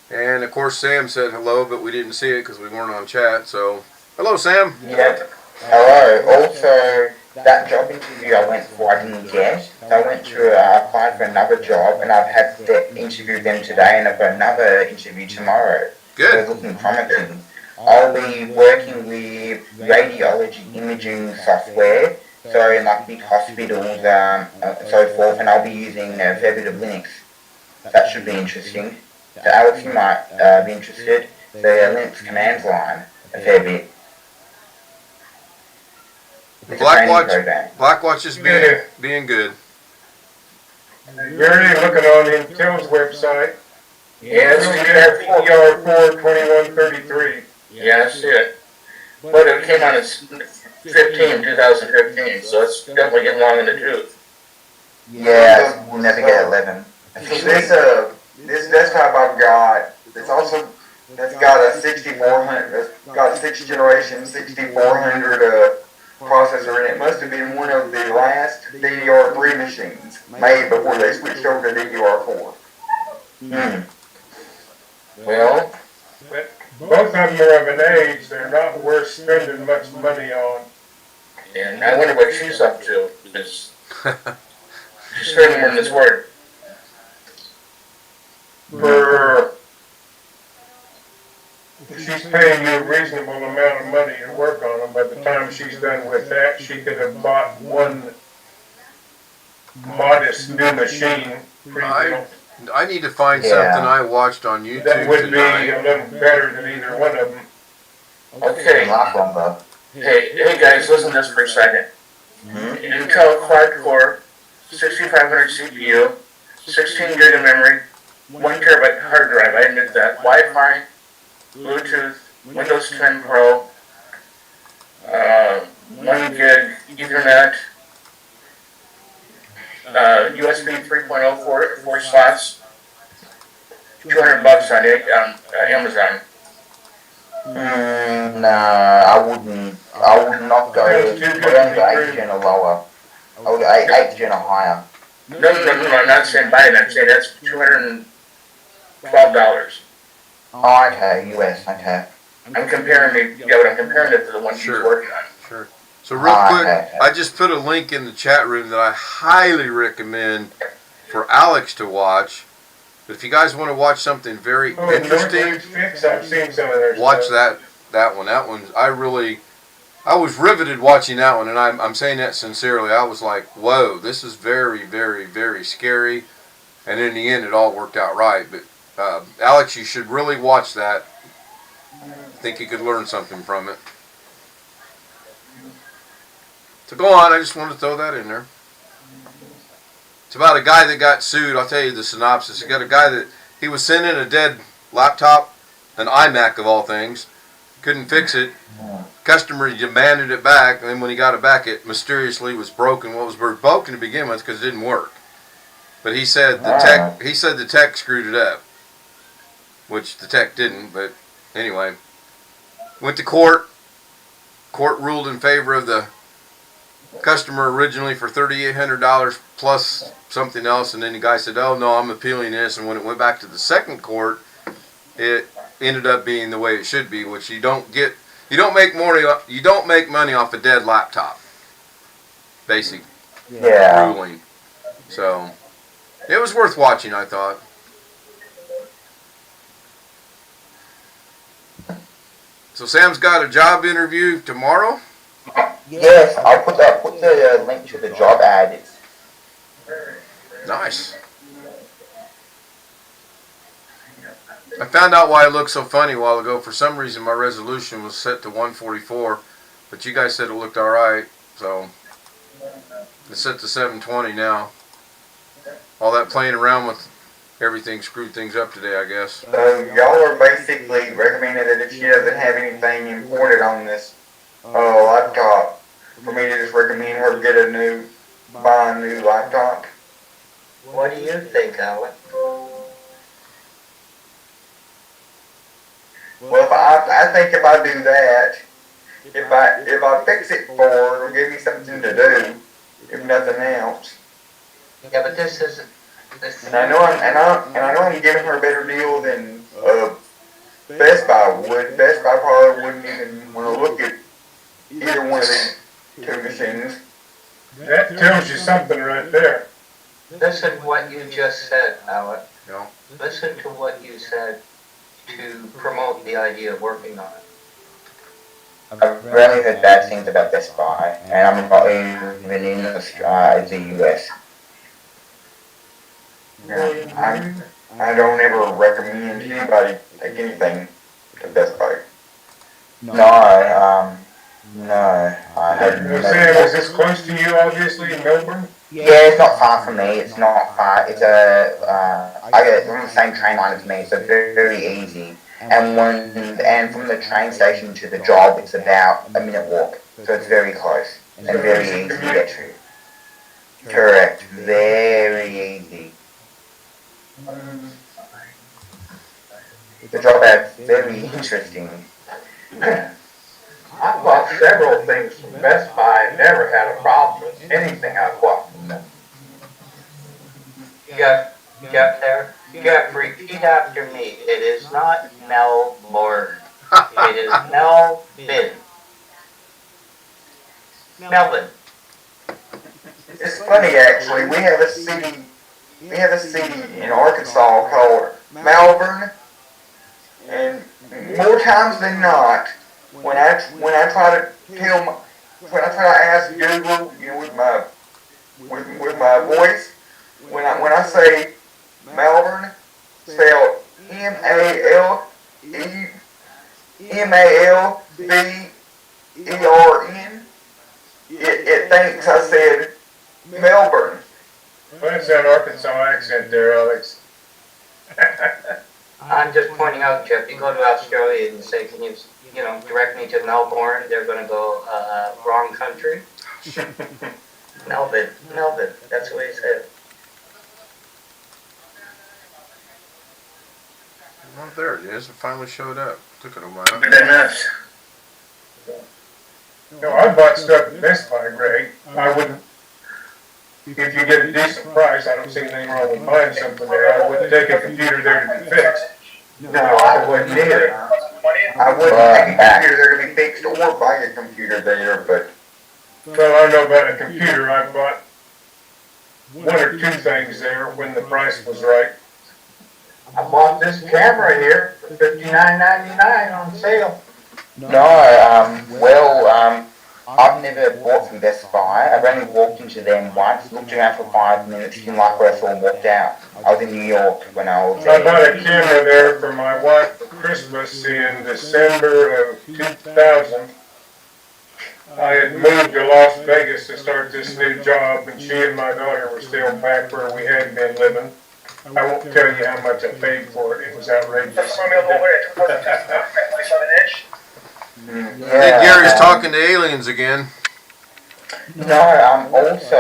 And of course, Sam said hello, but we didn't see it because we weren't on chat. So, hello, Sam. Yeah. Hello. Also, that job interview I went for, I didn't get. So I went to apply for another job, and I've had to interview them today, and I've got another interview tomorrow. So Good. it's looking promising. I'll be working with radiology imaging software, so in like big hospitals, so forth, and I'll be using a fair bit of Linux. That should be interesting. So Alex, you might be interested. The Linux commands line, a fair bit. It's a training program. Blackwatch is being good. Gary, looking on Intel's website, Yeah, it's it's DDR4 2133. Yeah, that's it. But it came out as 2015, so it's definitely getting long in the tooth. Yeah, we'll never get 11. This desktop I've got, that's got a 6400, that's got a 6th generation 6400 processor in it. Must have been one of the last DDR3 machines made before they switched over to DDR4. Well, But both of them are of an age, they're not worth spending much money on. and I wonder what she's up to, because she's spending more than this word. She's paying you a reasonable amount of money to work on them. By the time she's done with that, she could have bought one modest new machine pre-built. I need to find Yeah. something I watched on YouTube That would be tonight. a little better than either one of them. Okay, Last one though. hey guys, listen to this for a second. Intel quad-core, 6500 CPU, 16 gig of memory, 1 terabyte hard drive, I admit that, Wi-Fi, Bluetooth, Windows 10 Pro, 1 gig Ethernet, USB 3.0 4 slots, $200 on Amazon. No, I would not go, I would only go 8th gen or lower. I would go 8th gen or higher. No, I'm not saying buy it, I'm saying that's $212. Oh, okay, US, okay. I'm comparing it to the one she's Sure. working on. Sure. So real quick, okay. I just put a link in the chat room that I highly recommend for Alex to watch. But if you guys want to watch something very Oh, interesting, Northridge Fix, I've seen some of their watch stuff. that one. That one's I was riveted watching that one, and I'm saying that sincerely. I was like, whoa, this is very, very, very scary. And in the end, it all worked out right. But Alex, you should really watch that. I think you could learn something from it. So go on, I just wanted to throw that in there. It's about a guy that got sued. I'll tell you the synopsis. You got a guy that he was sent in a dead laptop, an iMac of all things. Couldn't fix it. Customer demanded it back, and then when he got it back, it mysteriously was broken. Well, it was broken to begin with because it didn't work. But he said the tech screwed it up, which the tech didn't. But anyway, went to court. Court ruled in favor of the customer originally for $3,800 plus something else, and then the guy said, "Oh no, I'm appealing this." And when it went back to the second court, it ended up being the way it should be, which you don't make money off a dead laptop. Basic ruling. So it was worth watching, I thought. So Sam's got a job interview tomorrow? Yes, I put the link to the job ad. It's Nice. I found out why it looked so funny a while ago. For some reason my resolution was set to 144, but you guys said it looked alright, so it's set to 720 now. All that playing around with everything screwed things up today, I guess. So y'all are basically recommending that if she doesn't have anything imported on this laptop, for me to just recommend her buy a new laptop. What do you think, Alan? Well, I think if I do that, if I fix it for her, it'll give me something to do, if nothing else. Yeah, but this isn't. And I know I'm giving her a better deal than Best Buy would. Best Buy probably wouldn't even want to look at either one of these two machines. That tells you something right there. Listen to what you just said, Alan. No. Listen to what you said to promote the idea of working on it. I've rarely heard bad things about Best Buy, and I'm not even in the US. Yeah, I don't ever recommend anybody take anything to Best Buy. No, I had Sam, is this close to you, obviously, in Melbourne? Yeah, it's not far from me. It's not far. It's I get on the same train line as me, so very easy. And from the train station to the job, it's about a minute walk. So it's very close and very easy to get to. Correct. Very easy. The job ad's very interesting. I bought several things from Best Buy and never had a problem with anything I bought from them. Jeff there. Jeff, repeat after me. It is not Melbourne. It is Melbourne. Melbourne. It's funny actually. We have a city in Arkansas called Malvern, and more times than not, when I try to ask Google, with my voice, when I say Malvern, spelled Malvern, it thinks I said Melbourne. Well, that's that Arkansas accent there, Alex. I'm just pointing out, Jeff, you go to Australia and say, can you direct me to Melbourne? They're going to go, wrong country. Melbourne. That's what he said. Oh, there it is. It finally showed up. Took it a while. Good enough. No, I bought stuff at Best Buy, Greg. I wouldn't, if you get a decent price, I don't see anything wrong with buying something there. I wouldn't take a computer there to be fixed. No, I wouldn't either. I wouldn't take a computer there to be fixed or buy a computer there, but Well, I know about a computer. I bought one or two things there when the price was right. I bought this camera here for $59.99 on sale. I've never bought from Best Buy. I've only walked into them once, looked around for 5 minutes, didn't like what I saw and walked out. I was in New York when I was I there. bought a camera there for my wife for Christmas in December of 2000. I had moved to Las Vegas to start this new job, and she and my daughter were still back where we had been living. I won't tell you how much I paid for it. It was outrageous. I think Gary's talking to aliens again. No, this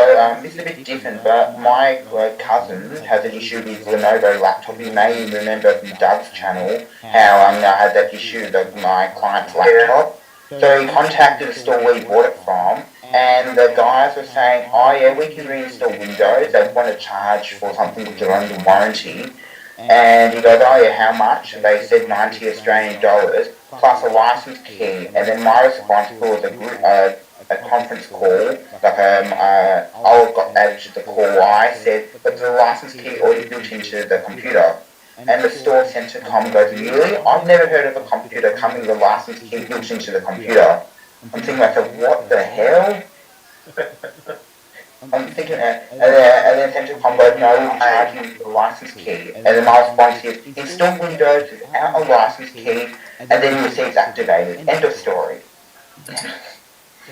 is a bit different, but my cousin has an issue with Lenovo laptop. You may remember from Doug's channel how I had that issue with my client's laptop. So he contacted the store where he bought it from, and the guys were saying, oh yeah, we can reinstall Windows. They want to charge for something which is under warranty. And he goes, oh yeah, how much? And they said 90 Australian dollars plus a license key. And then my response was a conference call, like I got added to the call. I said, but the license key already built into the computer. And the store center com goes, really? I've never heard of a computer coming with a license key built into the computer. I'm thinking myself, what the hell? I'm thinking, and then Centricom goes, no, we'll charge you the license key. And then my response is, install Windows without a license key, and then you'll see it's activated. End of story.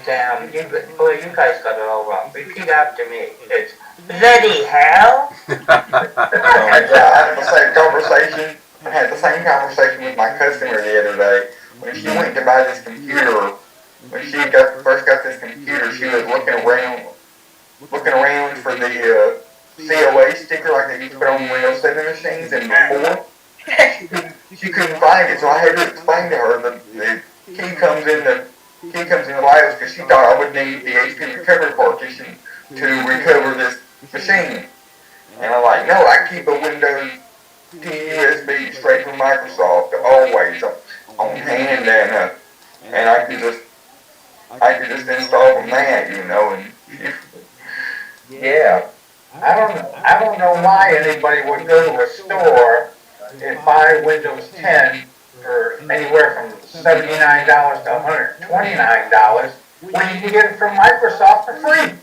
Damn, you guys got it all wrong. Repeat after me. It's bloody hell. I had the same conversation with my customer the other day. When she went to buy this computer, when she first got this computer, she was looking around for the COA sticker like they used to put on Windows 7 machines, and before, she couldn't find it, so I had to explain to her that the key comes in the BIOS because she thought I would need the HP recovery partition to recover this machine. And I'm like, no, I keep a Windows 10 USB straight from Microsoft always on hand, and I could just install from that, you know, and Yeah. I don't know why anybody would go to a store and buy Windows 10 for anywhere from $79 to $129 when you can get it from Microsoft for free.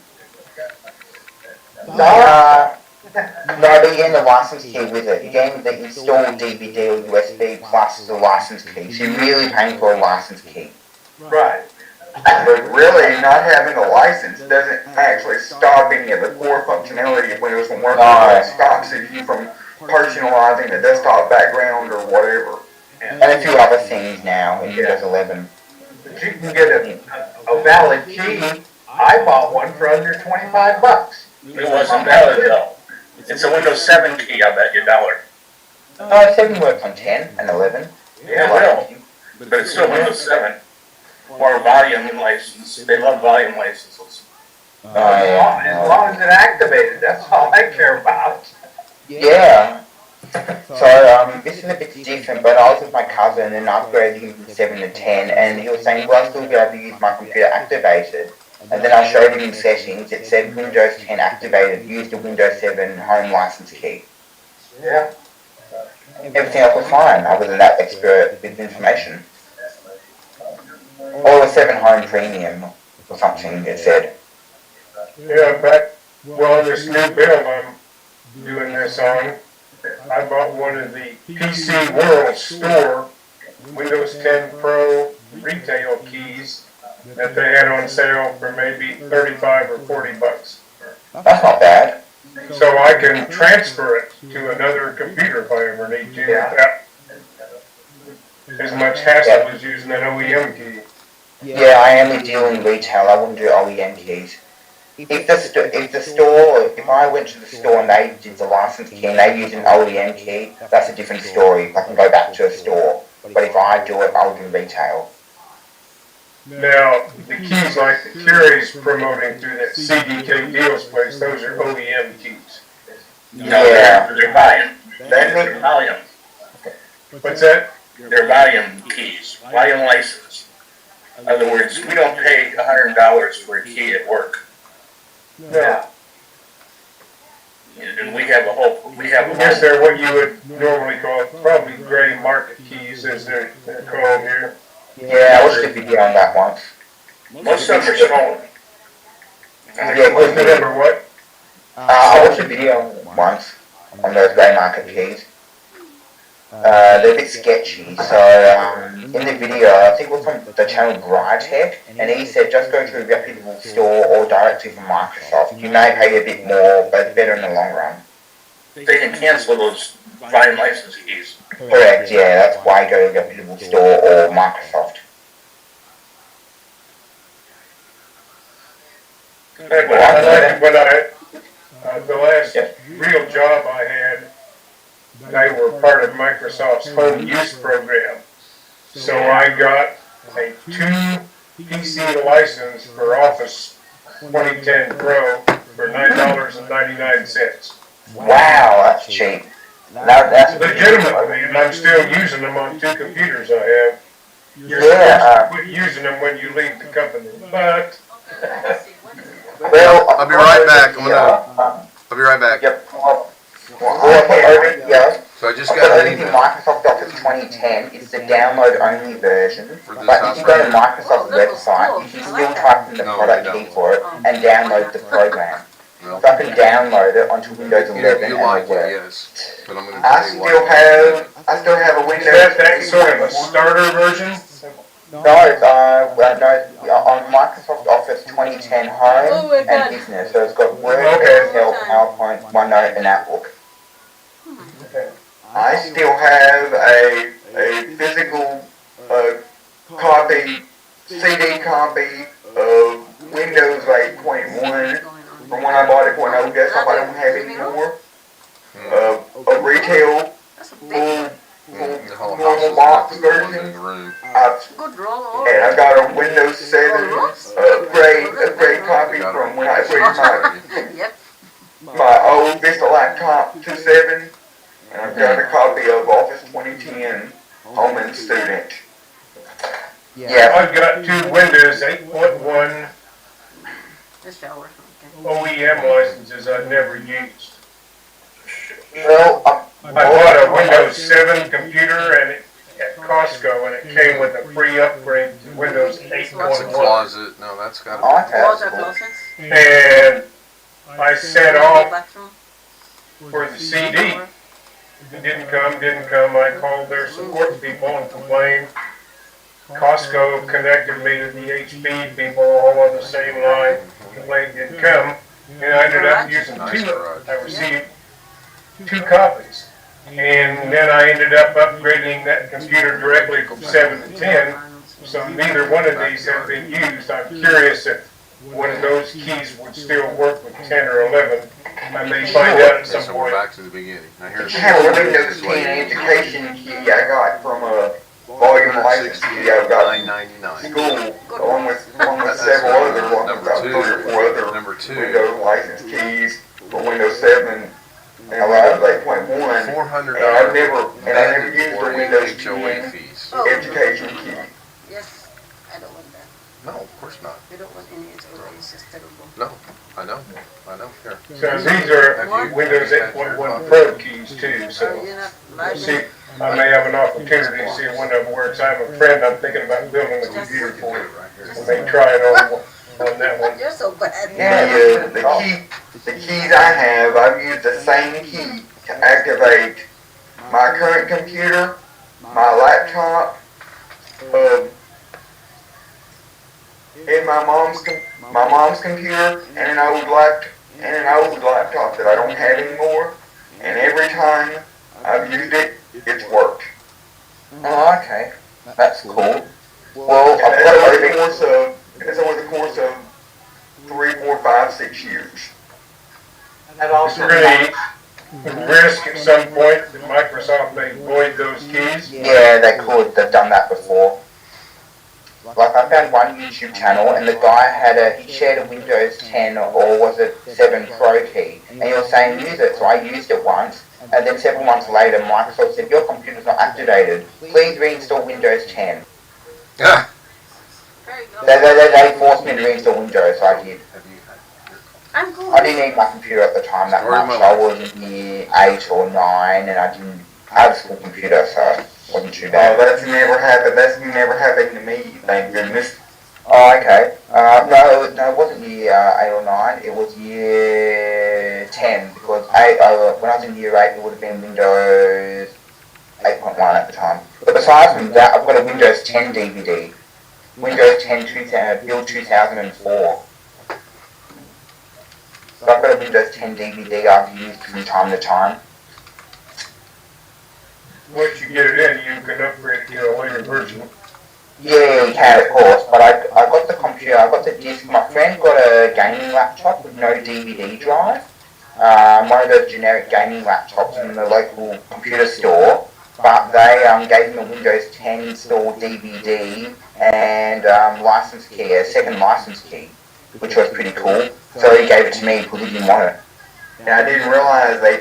No, but you get the license key with it. You get the install DVD or USB plus the license key. So you're really paying for a license key. Right. but really not having a license doesn't actually stop any of the core functionality of Windows from working. It stops you from personalizing the desktop background or whatever. And a few other things now in Windows 11. But you can get a valid key. I bought one for under $25. It wasn't valid though. It's a Windows 7 key, I bet you $1. No, 7 works on 10 and 11. Yeah, it will. But it's still Windows 7. Or volume license. They love volume licenses. Oh, yeah. As long as it's activated, that's all I care about. Yeah. So, this is a bit different, but I was with my cousin and upgraded him from 7 to 10, and he was saying, will I still be able to use my computer activated? And then I showed him in settings, it said Windows 10 activated, use the Windows 7 home license key. Yeah. Everything else was fine, other than that extra bit of information. Or a 7 home premium, or something, it said. Yeah, back, well, this new build I'm doing this on, I bought one of the PC World Store Windows 10 Pro retail keys that they had on sale for maybe 35 or 40 bucks. That's not bad. So I can transfer it to another computer if I ever need to. Without as much hassle as using an OEM key. Yeah, I only deal in retail, I wouldn't do OEM keys. If I went to the store and they did the license key and they used an OEM key, that's a different story. I can go back to a store. But if I do it, I'll do retail. Now, the keys like the Curie's promoting through that CDK Deals place, those are OEM keys. Yeah. They're volume. They're volume. What's that? They're volume keys. Volume license. In other words, we don't pay $100 for a key at work. No. And we have a whole, I guess they're what you would normally call probably gray market keys as they're called here. Yeah, I watched a video on that once. most of them are stolen. Yeah, What's the number what? I watched a video once on those grey market keys. They're a bit sketchy, so in the video, I think it was from the channel Tech, and he said just go to a reputable store or directly from Microsoft. You may pay a bit more, but it's better in the long run. They can cancel those volume license keys. Correct, yeah, that's why I go to a reputable store or Microsoft. The last real job I had, they were part of Microsoft's home use program. So I got a 2 PC license for Office 2010 Pro for $9.99. Wow, that's cheap. That's Legitimately, and I'm still using them on 2 computers I have. You're Yeah, supposed to quit using them when you leave the company, but well, I'll be right back. I'll be right back. Yep. Yeah. So I just I've got got an everything email Microsoft Office 2010. It's the download-only version. for this But if house you go right to here. Microsoft's website, you can still type in the No, product they key don't. for it and download the program. No. So I can download it onto Windows 11 You and like it'll work. it, yes. But I'm going to I tell you still why. have a is Windows. that sort of a starter version? No, on Microsoft Office 2010 Home and Business, so it's got Word, Okay. Excel, PowerPoint, OneNote, and Outlook. I still have a physical copy, CD copy of Windows 8.1 from when I bought it for an old desktop I don't have anymore. A retail full The whole house normal is box in the version. room. And I got a Windows 7 upgrade copy from when I upgraded my old Vista laptop to 7. And I've got a copy of Office 2010 Home and Student. Yeah, I've got 2 Windows 8.1 OEM licenses I've never used. well, I bought a Windows 7 computer and at Costco, and it came with a free upgrade to Windows That's a 8.1. closet. No, that's got oh, to okay, that's cool. And I set off for the CD. It didn't come. I called their support people and complained. Costco connected me to the HP people all on the same line. Complaint didn't come. And I ended up using Nice 2. garage. I received 2 copies. And then I ended up upgrading that computer directly from 7 to 10. So neither one of these have been used. I'm curious if one of those keys would still work with 10 or 11. I may find out at some So we're point. back to the beginning. Now here's I have a Windows 10 education key I got from a volume license key I got in $9.99. school, along with several other, about 3 or 4 other Number 2. Windows license keys for Windows 7 and Windows 8.1. $400 And I never used for the Windows HOA 10 fees. education key. Yes, I don't want that. No, of course not. We don't want any HOA, it's just terrible. No, I know. Here. So these are Windows 8.1 Pro keys too, so You're not we'll liking see. I may have an opportunity to see if one of them works. I have a friend I'm thinking about building a computer for. I may try it on that one. You're so bad. The keys I have, I've used the same key to activate my current computer, my laptop, and my mom's computer, and an old laptop that I don't have anymore. And every time I've used it, it's worked. Oh, okay. That's cool. Well, And I've got it's over the course of 3, 4, 5, 6 years. That It's also really a risk at some point that Microsoft may void those keys. Yeah, they could. They've done that before. Like, I found one YouTube channel, and the guy he shared a Windows 10, or was it 7 Pro key, and he was saying use it, so I used it once, and then several months later, Microsoft said, your computer's not activated, please reinstall Windows 10. Yeah. There you go. They forced me to reinstall Windows, so I did. I'm cool. I didn't need my computer at the time that Story of much. my I was in year 8 or 9, and I didn't have a school computer, so it wasn't too Oh, bad. that's never happened to me, thank goodness. Oh, okay. No, it wasn't year 8 or 9. It was year 10, because when I was in year 8, it would have been Windows 8.1 at the time. But besides from that, I've got a Windows 10 DVD. Windows 10 build 2004. So I've got a Windows 10 DVD I've used from time to time. Once you get it in, you can upgrade it to a later version. Yeah, you can, of course, but I got the computer, I got the disc. My friend got a gaming laptop with no DVD drive. One of those generic gaming laptops in the local computer store. But they gave him a Windows 10 installed DVD and license key, a second license key. which was pretty cool. So he gave it to me because he didn't want it. And I didn't realize I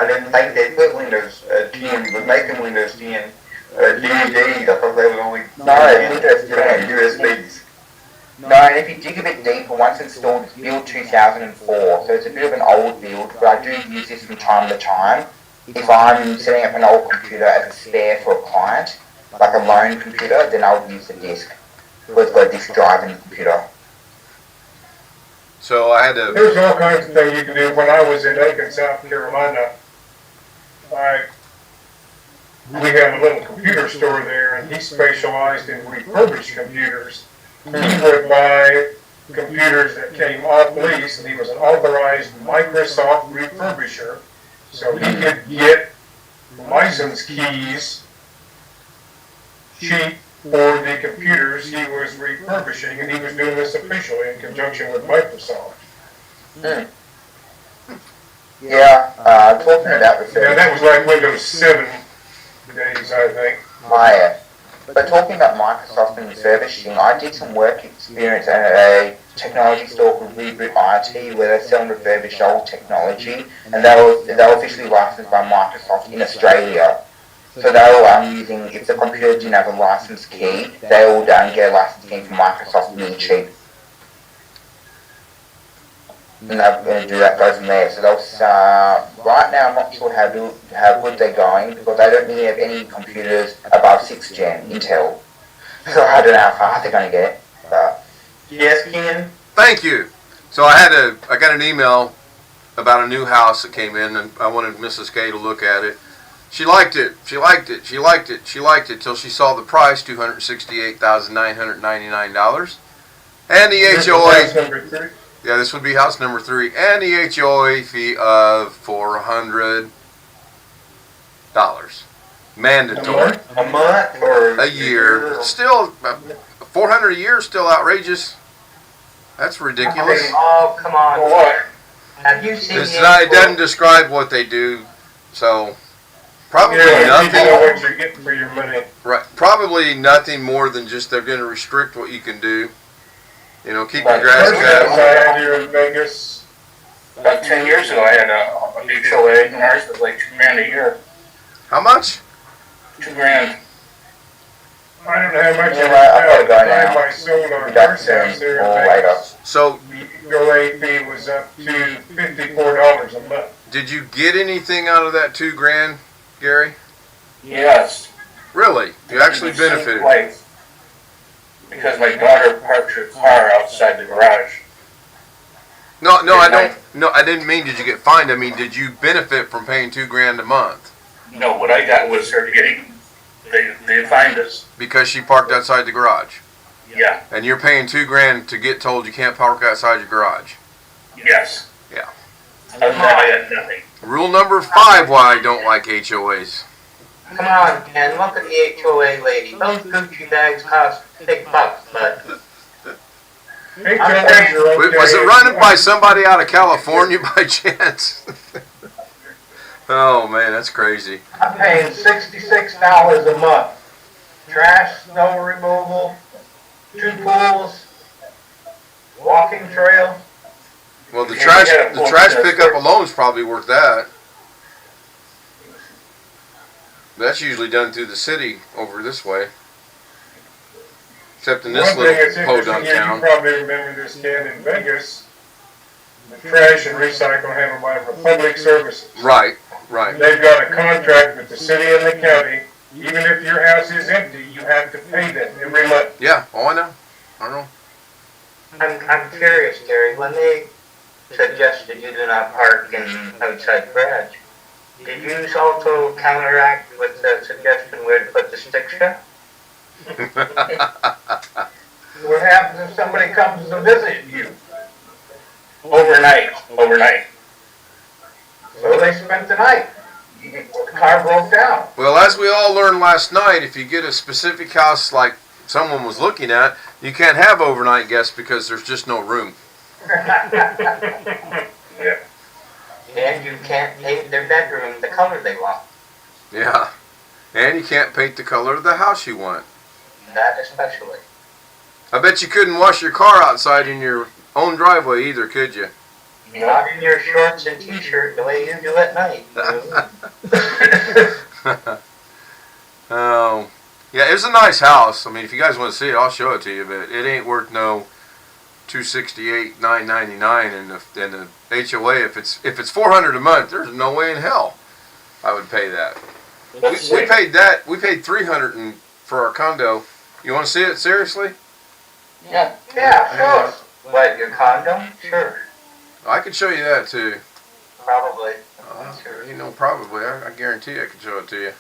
didn't think they put Windows 10, was making Windows 10 DVDs. I thought they was only Windows 10. USBs. No, and if you dig a bit deeper, once installed, it's build 2004, so it's a bit of an old build, but I do use this from time to time. If I'm setting up an old computer as a spare for a client, like a loan computer, then I'll use the disk. So it's got a disk drive in the computer. So I had to. There's all kinds of things you can do. When I was in Aiken, South Carolina, we had a little computer store there, and he specialized in refurbished computers. He would buy computers that came off lease, and he was an authorized Microsoft refurbisher, so he could get license keys cheap for the computers he was refurbishing, and he was doing this officially in conjunction with Microsoft. Yeah, talking about the Yeah, that was like Windows 7 days, I think. But talking about Microsoft and refurbishing, I did some work experience at a technology store called Reboot IT, where they sell and refurbish old technology, and they were officially licensed by Microsoft in Australia. So they were using, if the computer didn't have a license key, they would get a license key from Microsoft really cheap. And they were going to do that, go from there. So those, right now I'm not sure how good they're going, because they don't really have any computers above 6th gen Intel. So I don't know how far they're going to get. But Yes, Ken? Thank you. So I got an email about a new house that came in, and I wanted Mrs. K to look at it. She liked it. She liked it. She liked it. She liked it till she saw the price, $268,999, and the That's HOA. number 3. Yeah, this would be house number 3, and the HOA fee of $400, mandatory. A month or A year. Still, $400 a year is still outrageous. That's ridiculous. Oh, come on. For what? Have you seen It doesn't describe what they do, so probably Yeah, you know nothing. what you're getting for your money. Right, probably nothing more than just they're going to restrict what you can do. You know, keep your Right. grass First cut. house I had here in Vegas, About 10 years ago, I had a HOA, and ours was like $2,000 a year. How much? $2,000. I don't know how much Yeah, it right, I've was, gotta go now. I sold our we got first house there in or Vegas. later. So, The HOA fee was up to $54 a month. did you get anything out of that $2,000, Gary? Yes. Really? You actually The same benefited? place. Because my daughter parked her car outside the garage. No, I don't. No, I didn't mean did you get fined. I mean, did you benefit from paying $2,000 a month No, what I got was her getting, they fined us. because she parked outside the garage, Yeah, and you're paying $2,000 to get told you can't park outside your garage? yes. Yeah. Other than that, I had nothing. Rule number 5: why I don't like HOAs. Come on, Ken, look at the HOA lady. Those Gucci bags cost big bucks, bud. HOAs are okay. Was it running by somebody out of California by chance? Oh man, that's crazy. I'm paying $66 a month. Trash, snow removal, 2 pools, walking trail. Well, the Yeah, trash we gotta the pull trash this pickup first. alone is probably worth that. That's usually done through the city over this way. Except in this One thing that's little interesting podunk here, you town. probably remember this, Ken, in Vegas, the trash and recycle handled by Republic Services. Right, right. They've got a contract with the city and the county. Even if your house is empty, you have to pay them every month. Yeah, oh I know. I know. I'm curious, Gary, when they suggested you do not park in outside garage, did you also counteract with the suggestion where to put the stick shift? What happens if somebody comes to visit you? Overnight. So they spent the night. The car broke down. Well, as we all learned last night, if you get a specific house like someone was looking at, you can't have overnight guests because there's just no room. Yeah. And you can't paint their bedroom the color they want. Yeah. And you can't paint the color of the house you want. That especially. I bet you couldn't wash your car outside in your own driveway either, could you? Not in your shorts and t-shirt the way you do at night. Oh, yeah, it's a nice house. I mean, if you guys want to see it, I'll show it to you. But it ain't worth no $268,999 in the HOA. If it's $400 a month, there's no way in hell I would pay that. We paid that. We paid $300 for our condo. You want to see it seriously? Yeah. Yeah, sure. What, your condo? Sure. I could show you that too. Probably. You know, probably. I guarantee I could show it to you.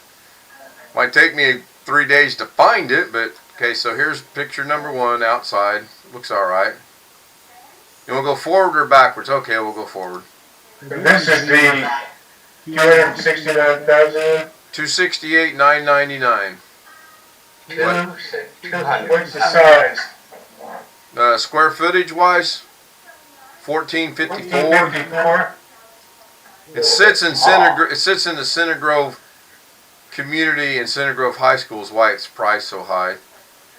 Might take me 3 days to find it, but okay. So here's picture number 1 outside. Looks all right. You want to go forward or backwards? Okay, we'll go forward. And this is the 269,000. 268,999. 200. What's the size? Square footage wise, 1454. 1454. It sits in the Center Grove community, and Center Grove High School is why it's priced so high.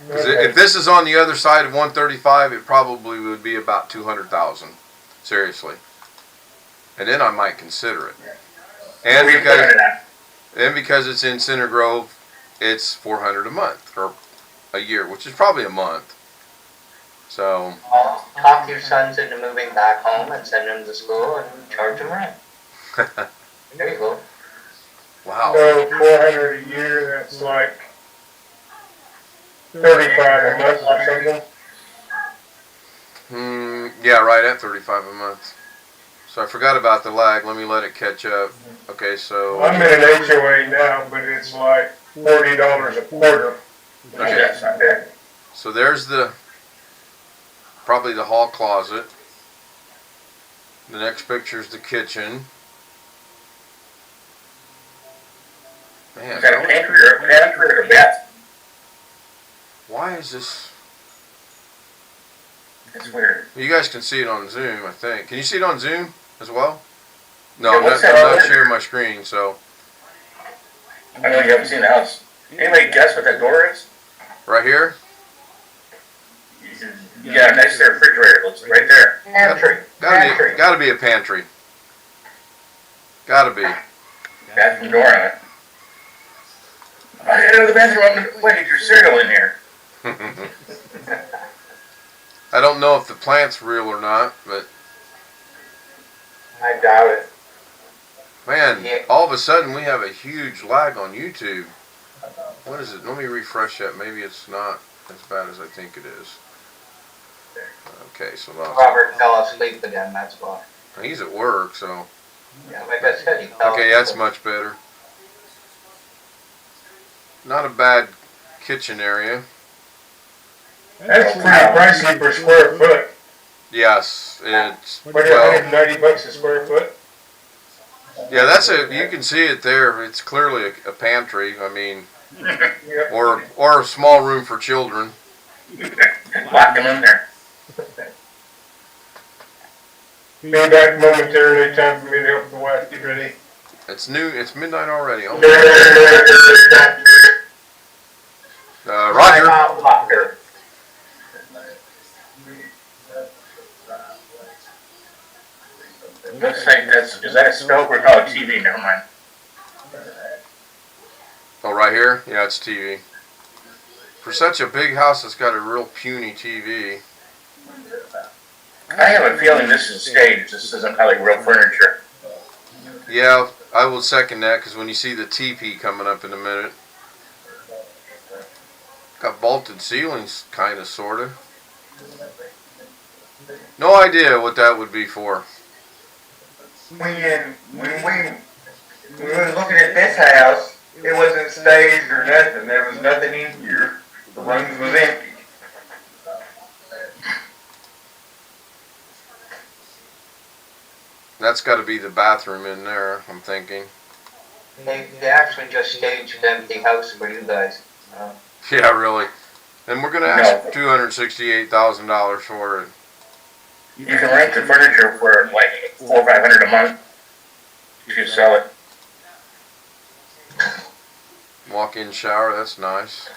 'Cause if this is on the other side of 135, it probably would be about 200,000. Seriously. And then I might consider it. And because it's in Center Grove, it's $400 a month or a year, which is probably a month. So Talk your sons into moving back home and send them to school and charge them rent. There you go. wow. So 400 a year, that's like 35 a month or something. Yeah, right at 35 a month. So I forgot about the lag. Let me let it catch up. Okay, so I'm in an HOA now, but it's like $40 a quarter. Okay, that's not bad. so there's probably the hall closet. The next picture is the kitchen. Man, Is that a pantry or a bath? why is this? It's weird. You guys can see it on Zoom, I think. Can you see it on Zoom as well? No, Yeah, I'm what's not, that I'm not other- sharing my screen, so. I know you haven't seen the house. Anybody guess what that door is? Right here? Yeah, next to the refrigerator. Looks right there. Pantry. Pantry. Gotta be a pantry. Gotta be. Bathroom door on it. I gotta go to the bathroom. Wait, get your cereal in here. I don't know if the plant's real or not, but I doubt it. man, Yeah. all of a sudden we have a huge lag on YouTube. What is it? Let me refresh that. Maybe it's not as bad as I think it is. Okay, so now Robert fell asleep again, that's why. he's at work, so Yeah, like I said, he fell okay, that's asleep. much better. Not a bad kitchen area. That's pretty pricey per square foot. Yes, it's What, well. 190 bucks a square foot? Yeah, that's you can see it there. It's clearly a pantry. I mean, Yeah. or a small room for children. Lock them in there. Be back momentarily, time for me to help the wife get ready. It's new. It's midnight already. Oh, Roger. Timeout locker. Looks like is that a stove or oh TV? Never mind. Oh, right here. Yeah, it's TV. For such a big house, it's got a real puny TV. I have a feeling this is staged. This isn't like real furniture. Yeah, I will second that because when you see the TP coming up in a minute, got vaulted ceilings, kind of, sort of. No idea what that would be for. When we was looking at this house, it wasn't staged or nothing. There was nothing in here. The rooms was empty. That's got to be the bathroom in there, I'm thinking. They actually just staged an empty house for you guys. Yeah, really. And we're going to ask $268,000 for it. You can rent the furniture for like $400 or $500 a month. You can sell it. Walk-in shower, that's nice.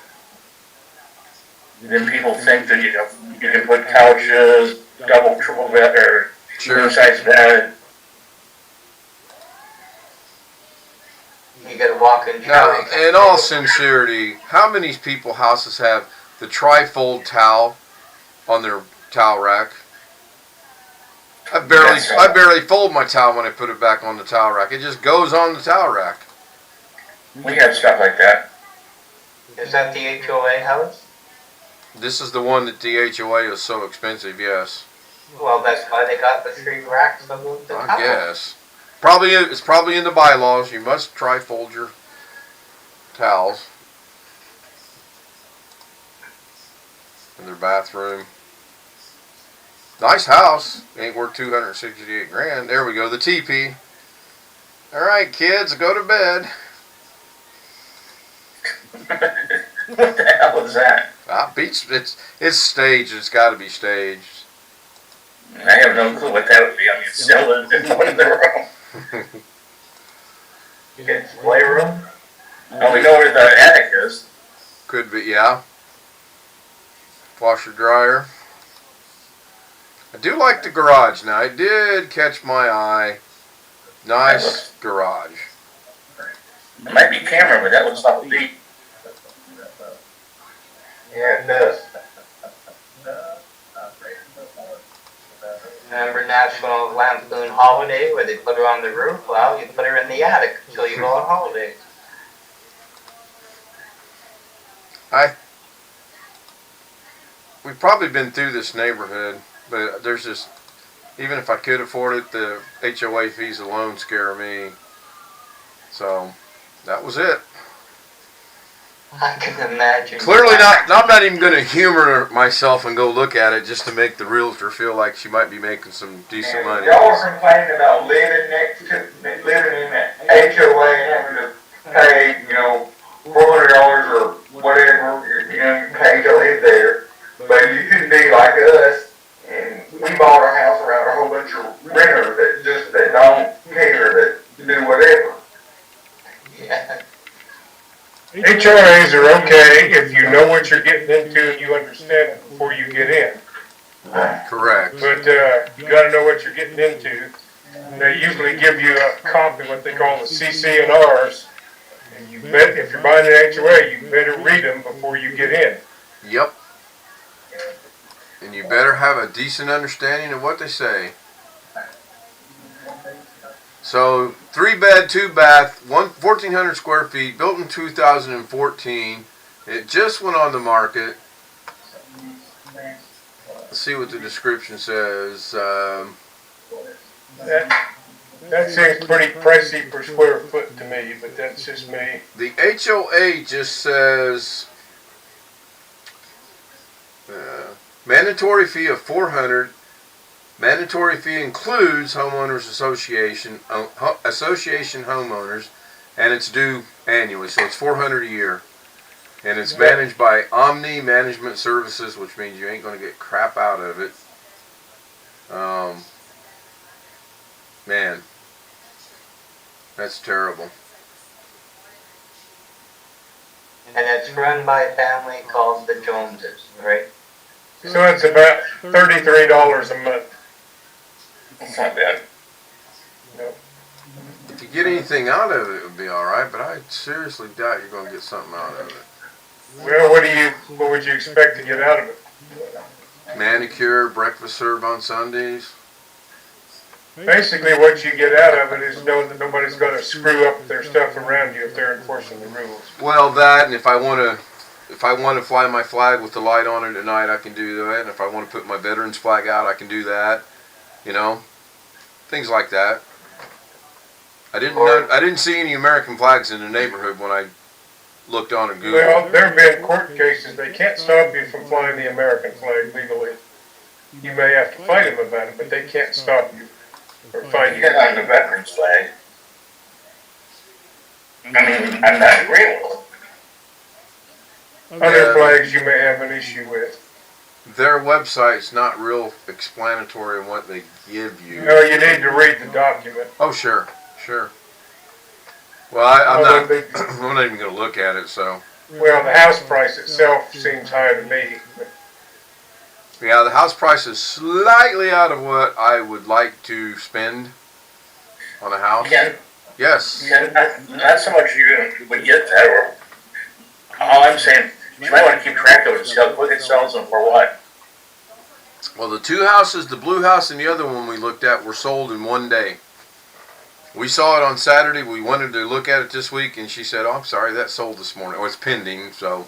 Then people think that you can put couches, double, triple bed, or Sure. size bed. You get a walk-in Now, shower. in all sincerity, how many people houses have the tri-fold towel on their towel rack? I barely fold my towel when I put it back on the towel rack. It just goes on the towel rack. We have stuff like that. Is that the HOA house? This is the one that the HOA is so expensive, yes. Well, that's why they got the 3 racks of the I towels. guess. It's probably in the bylaws. You must tri-fold your towels in their bathroom. Nice house. Ain't worth 268 grand. There we go. The teepee. All right, kids, go to bed. What the hell is that? It's staged. It's got to be staged. I have no clue what that would be. I mean, it's still in one of the room. It's playroom. Well, we know where the attic is. Could be, yeah. Washer dryer. I do like the garage now. It did catch my eye. Nice garage. It might be camera, but that looks like deep. Yeah, it does. Remember National Lampoon Holiday where they put her on the roof? Well, you put her in the attic until you go on holiday. We've probably been through this neighborhood, but there's just, even if I could afford it, the HOA fees alone scare me. So, that was it. I can imagine. Clearly not, I'm not even going to humor myself and go look at it just to make the realtor feel like she might be making some decent And money. y'all were complaining about living in that HOA and having to pay, $400 or whatever, you pay to live there. But you couldn't be like us, and we bought our house around a whole bunch of renters that don't care, that do whatever. Yeah. HRAs are okay if you know what you're getting into and you understand it before you get in. Correct. But you gotta know what you're getting into. And they usually give you a copy of what they call the CC&Rs. And you bet, if you're buying an HOA, you better read them before you get in. Yep. And you better have a decent understanding of what they say. So, 3-bed, 2-bath, 1,400 square feet, built in 2014. It just went on the market. Let's see what the description says. That seems pretty pricey per square foot to me, but that's just me. The HOA just says mandatory fee of $400. Mandatory fee includes homeowners association homeowners, and it's due annually, so it's $400 a year. And it's managed by Omni Management Services, which means you ain't going to get crap out of it. Man, that's terrible. And it's run by a family called the Joneses, right? So it's about $33 a month. It's not bad. If you get anything out of it, it would be alright, but I seriously doubt you're going to get something out of it. Well, what would you expect to get out of it? Manicure, breakfast served on Sundays. Basically, what you get out of it is knowing that nobody's going to screw up their stuff around you if they're enforcing the rules. Well, that, and if I want to fly my flag with the light on it at night, I can do that. And if I want to put my veterans flag out, I can do that. Things like that. I didn't see any American flags in the neighborhood when I looked on Google. Well, there have been court cases. They can't stop you from flying the American flag legally. You may have to fight them about it, but they can't stop you or find You you. get on the veterans flag. I mean, I'm not agreeing with it. Other flags you may have an issue with. Their website's not real explanatory in what they give you. No, you need to read the document. Oh, sure. Well, I'm not even going to look at it, so. Well, the house price itself seems high to me. But Yeah, the house price is slightly out of what I would like to spend on a house. Yes. Not so much you would get that, or all I'm saying, you might want to keep track of it and see how quick it sells and for what. Well, the two houses, the blue house and the other one we looked at, were sold in one day. We saw it on Saturday. We wanted to look at it this week, and she said, "Oh, I'm sorry, that sold this morning. Oh, it's pending, so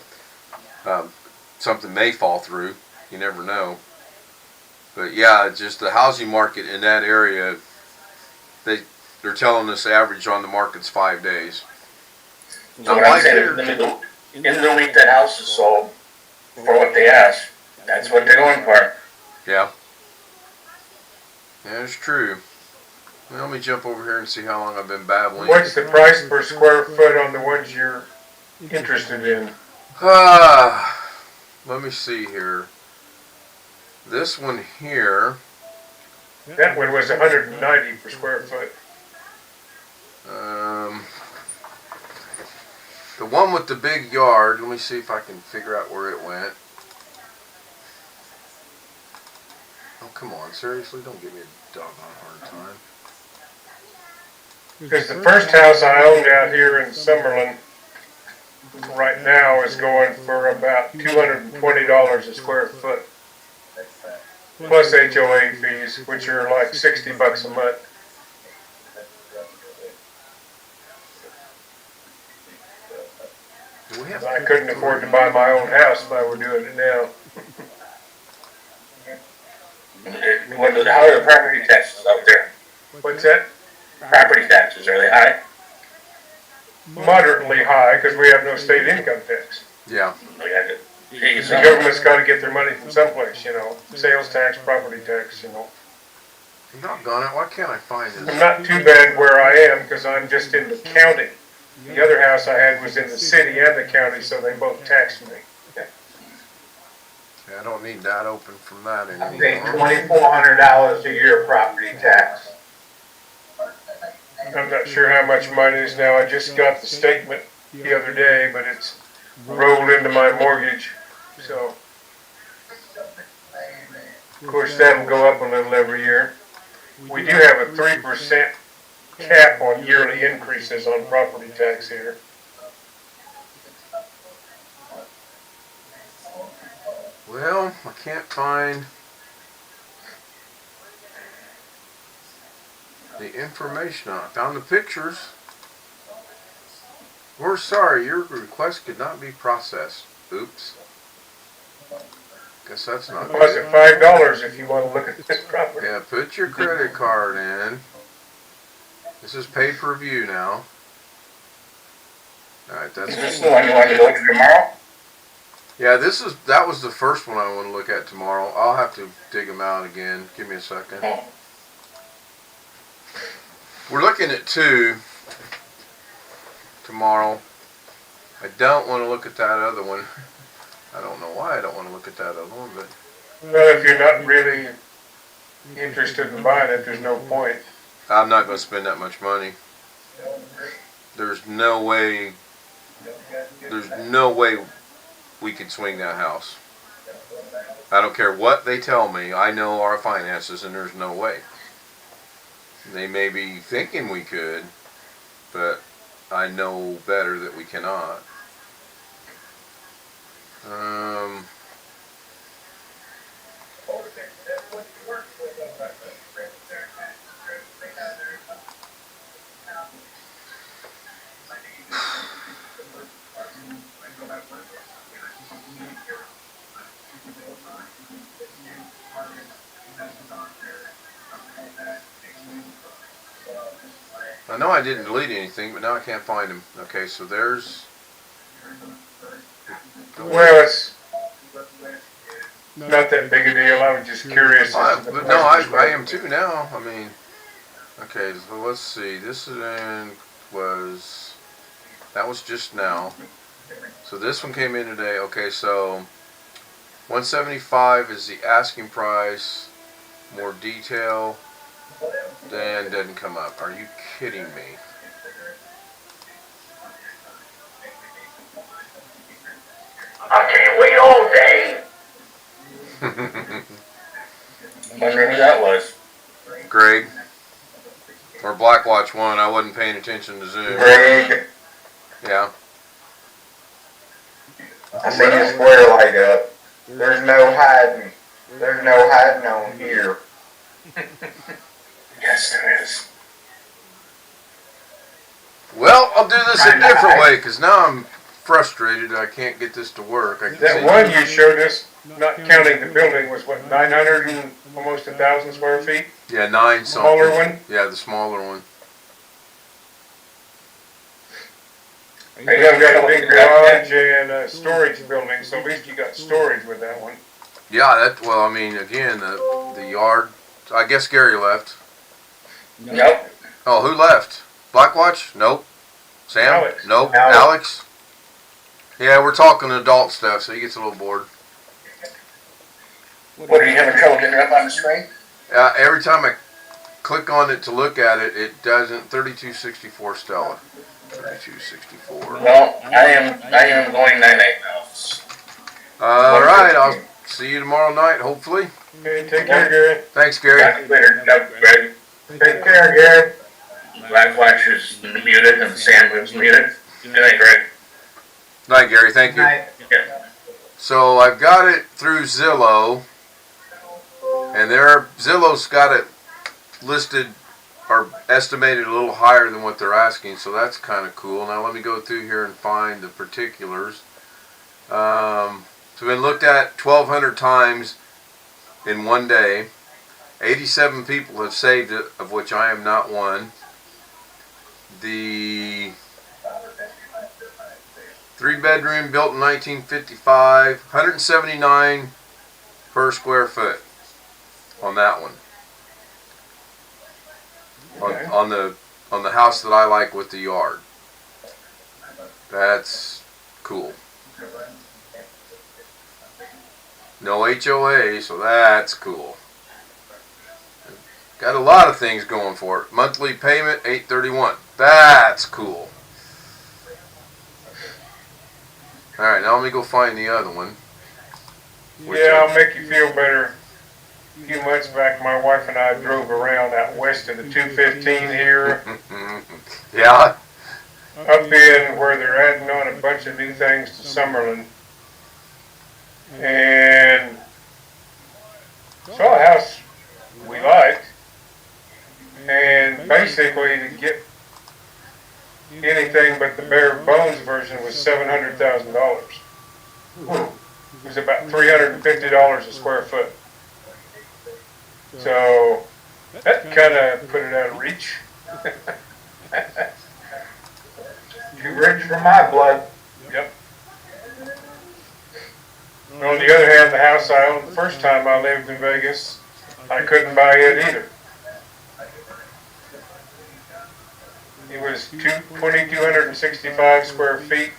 something may fall through. You never know." But yeah, just the housing market in that area, they're telling us average on the market's 5 days. So what I'm saying is, in the week that house is sold for what they ask, that's what they're going for. Yeah. Yeah, it's true. Well, let me jump over here and see how long I've been babbling. What's the price per square foot on the ones you're interested in? Let me see here. This one here, That one was 190 per square foot. the one with the big yard, let me see if I can figure out where it went. Oh, come on, seriously? Don't give me a doggone hard time. Because the first house I owned out here in Summerlin right now is going for about $220 a square foot. Plus HOA fees, which are like $60 a month. Do we have I couldn't afford to buy my own house if I were doing it now. How are the property taxes out there? What's that? Property taxes, are they high? Moderately high, because we have no state income tax. Yeah. The government's got to get their money from someplace, you know. Sales tax, property tax, you know. Doggone it, why can't I find this? I'm not too bad where I am, because I'm just in the county. The other house I had was in the city and the county, so they both taxed me. Yeah, I don't need that open from that I pay anymore. $2,400 a year property tax. I'm not sure how much mine is now. I just got the statement the other day, but it's rolled into my mortgage, so. Of course, that'll go up a little every year. We do have a 3% cap on yearly increases on property tax here. Well, I can't find the information on it. Found the pictures. We're sorry, your request could not be processed. Oops. Guess that's not Plus good. at $5 if you want to look at this property. Yeah, put your credit card in. This is pay-per-view now. Alright, that's Is this the one you want to go to tomorrow? yeah, that was the first one I want to look at tomorrow. I'll have to dig them out again. Give me a second. We're looking at 2 tomorrow. I don't want to look at that other one. I don't know why I don't want to look at that other one, but Well, if you're not really interested in buying it, there's no point. I'm not going to spend that much money. There's no way we can swing that house. I don't care what they tell me. I know our finances, and there's no way. They may be thinking we could, but I know better that we cannot. I know I didn't delete anything, but now I can't find them. Okay, so there's... Well, it's not that big a deal. I was just curious. as to the But no, price per I square am foot. too now. I mean, okay, so let's see. This that was just now. So this one came in today. Okay, so 175 is the asking price. More detail. Then doesn't come up. Are you kidding me? I can't wait all day. Wondering who that was. Greg. Or Blackwatch 1. I wasn't paying attention to Zoom. Greg, Yeah. I seen his square light up. There's no hiding. There's no hiding on here. Yes, there is. Well, I'll do this a different way because now I'm frustrated. I can't get this to work. I can That see. one you showed us, not counting the building, was what, 900 and almost 1,000 square feet? Yeah, 9 something. Smaller one? Yeah, the smaller one. They have got a big garage and a storage building, so at least you got storage with that one. Yeah, that. Well, I mean, again, the yard. I guess Gary left. Nope. Oh, who left? Blackwatch? Nope. Sam? Alex. Nope. Alex. Alex? Yeah, we're talking adult stuff, so he gets a little bored. What, are you having trouble getting it up on the screen? Every time I click on it to look at it, it doesn't. 3264 Stella. 3264. Well, I am going 9-8 now. All right, I'll see you tomorrow night, hopefully. Okay, take care, Gary. Thanks, Gary. Got it later. No, Greg. Take care, Gary. Blackwatch is muted and Sam is muted. Good night, Greg. Night, Gary. Thank you. Night. Yeah. So I've got it through Zillow, and Zillow's got it listed or estimated a little higher than what they're asking, so that's kind of cool. Now let me go through here and find the particulars. So it's been looked at 1,200 times in one day. 87 people have saved it, of which I am not one. The 3-bedroom built in 1955, 179 per square foot on that one. On the house that I like with the yard. That's cool. No HOA, so that's cool. Got a lot of things going for it. Monthly payment $831. That's cool. All right, now let me go find the other one. Yeah, I'll make you feel better. A few months back, my wife and I drove around out west of the 215 here, Yeah. up in where they're adding on a bunch of new things to Summerlin. And saw a house we liked, and basically to get anything but the bare bones version was $700,000. It was about $350 a square foot. So that kind of put it out of reach. Too rich for my blood. Yep. On the other hand, the house I owned the first time I lived in Vegas, I couldn't buy it either. It was 2,265 square feet,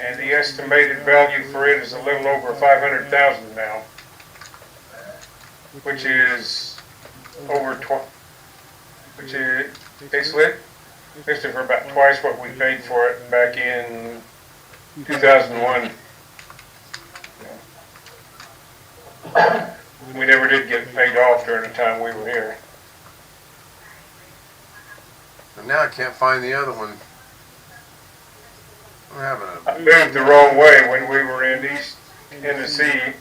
and the estimated value for it is a little over $500,000 now, which is over which is basically listed for about twice what we paid for it back in 2001. We never did get it paid off during the time we were here. And now I can't find the other one. I'm having I moved the wrong way when we were in East Tennessee.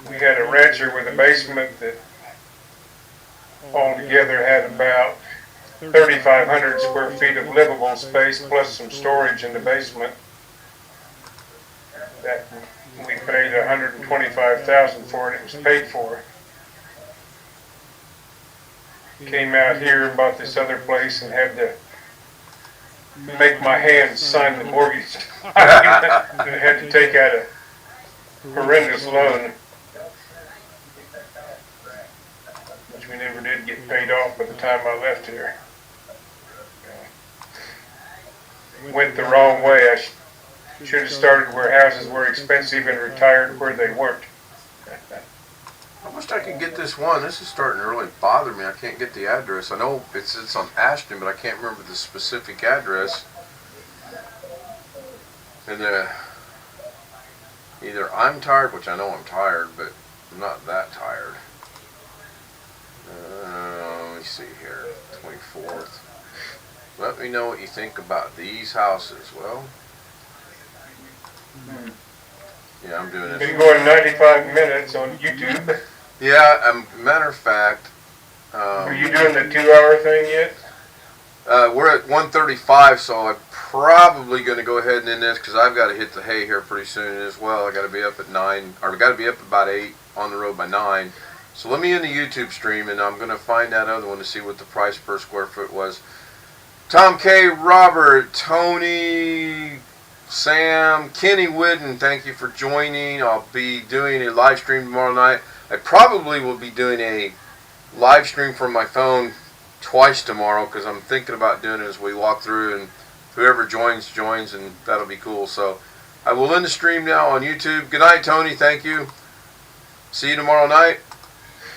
We had a rancher with a basement that altogether had about 3,500 square feet of livable space plus some storage in the basement. That we paid $125,000 for, and it was paid for. Came out here and bought this other place and had to make my hands sign the mortgage. And had to take out a horrendous loan, which we never did get paid off by the time I left here. Went the wrong way. I should have started where houses were expensive and retired where they weren't. I wish I could get this one. This is starting to really bother me. I can't get the address. I know it's on Ashton, but I can't remember the specific address. And either I'm tired, which I know I'm tired, but I'm not that tired. me see here. 24th. Let me know what you think about these houses. Well, yeah, I'm doing Been this. going 95 minutes on YouTube. Yeah, matter of fact, Are you doing the 2-hour thing yet? we're at 1:35, so I'm probably going to go ahead and end this because I've got to hit the hay here pretty soon as well. I got to be up at 9, or I got to be up about 8, on the road by 9. So let me end the YouTube stream, and I'm going to find that other one to see what the price per square foot was. Tom K, Robert, Tony, Sam, Kenny Whidden, thank you for joining. I'll be doing a live stream tomorrow night. I probably will be doing a live stream from my phone twice tomorrow because I'm thinking about doing it as we walk through, and whoever joins, and that'll be cool. So I will end the stream now on YouTube. Good night, Tony. Thank you. See you tomorrow night.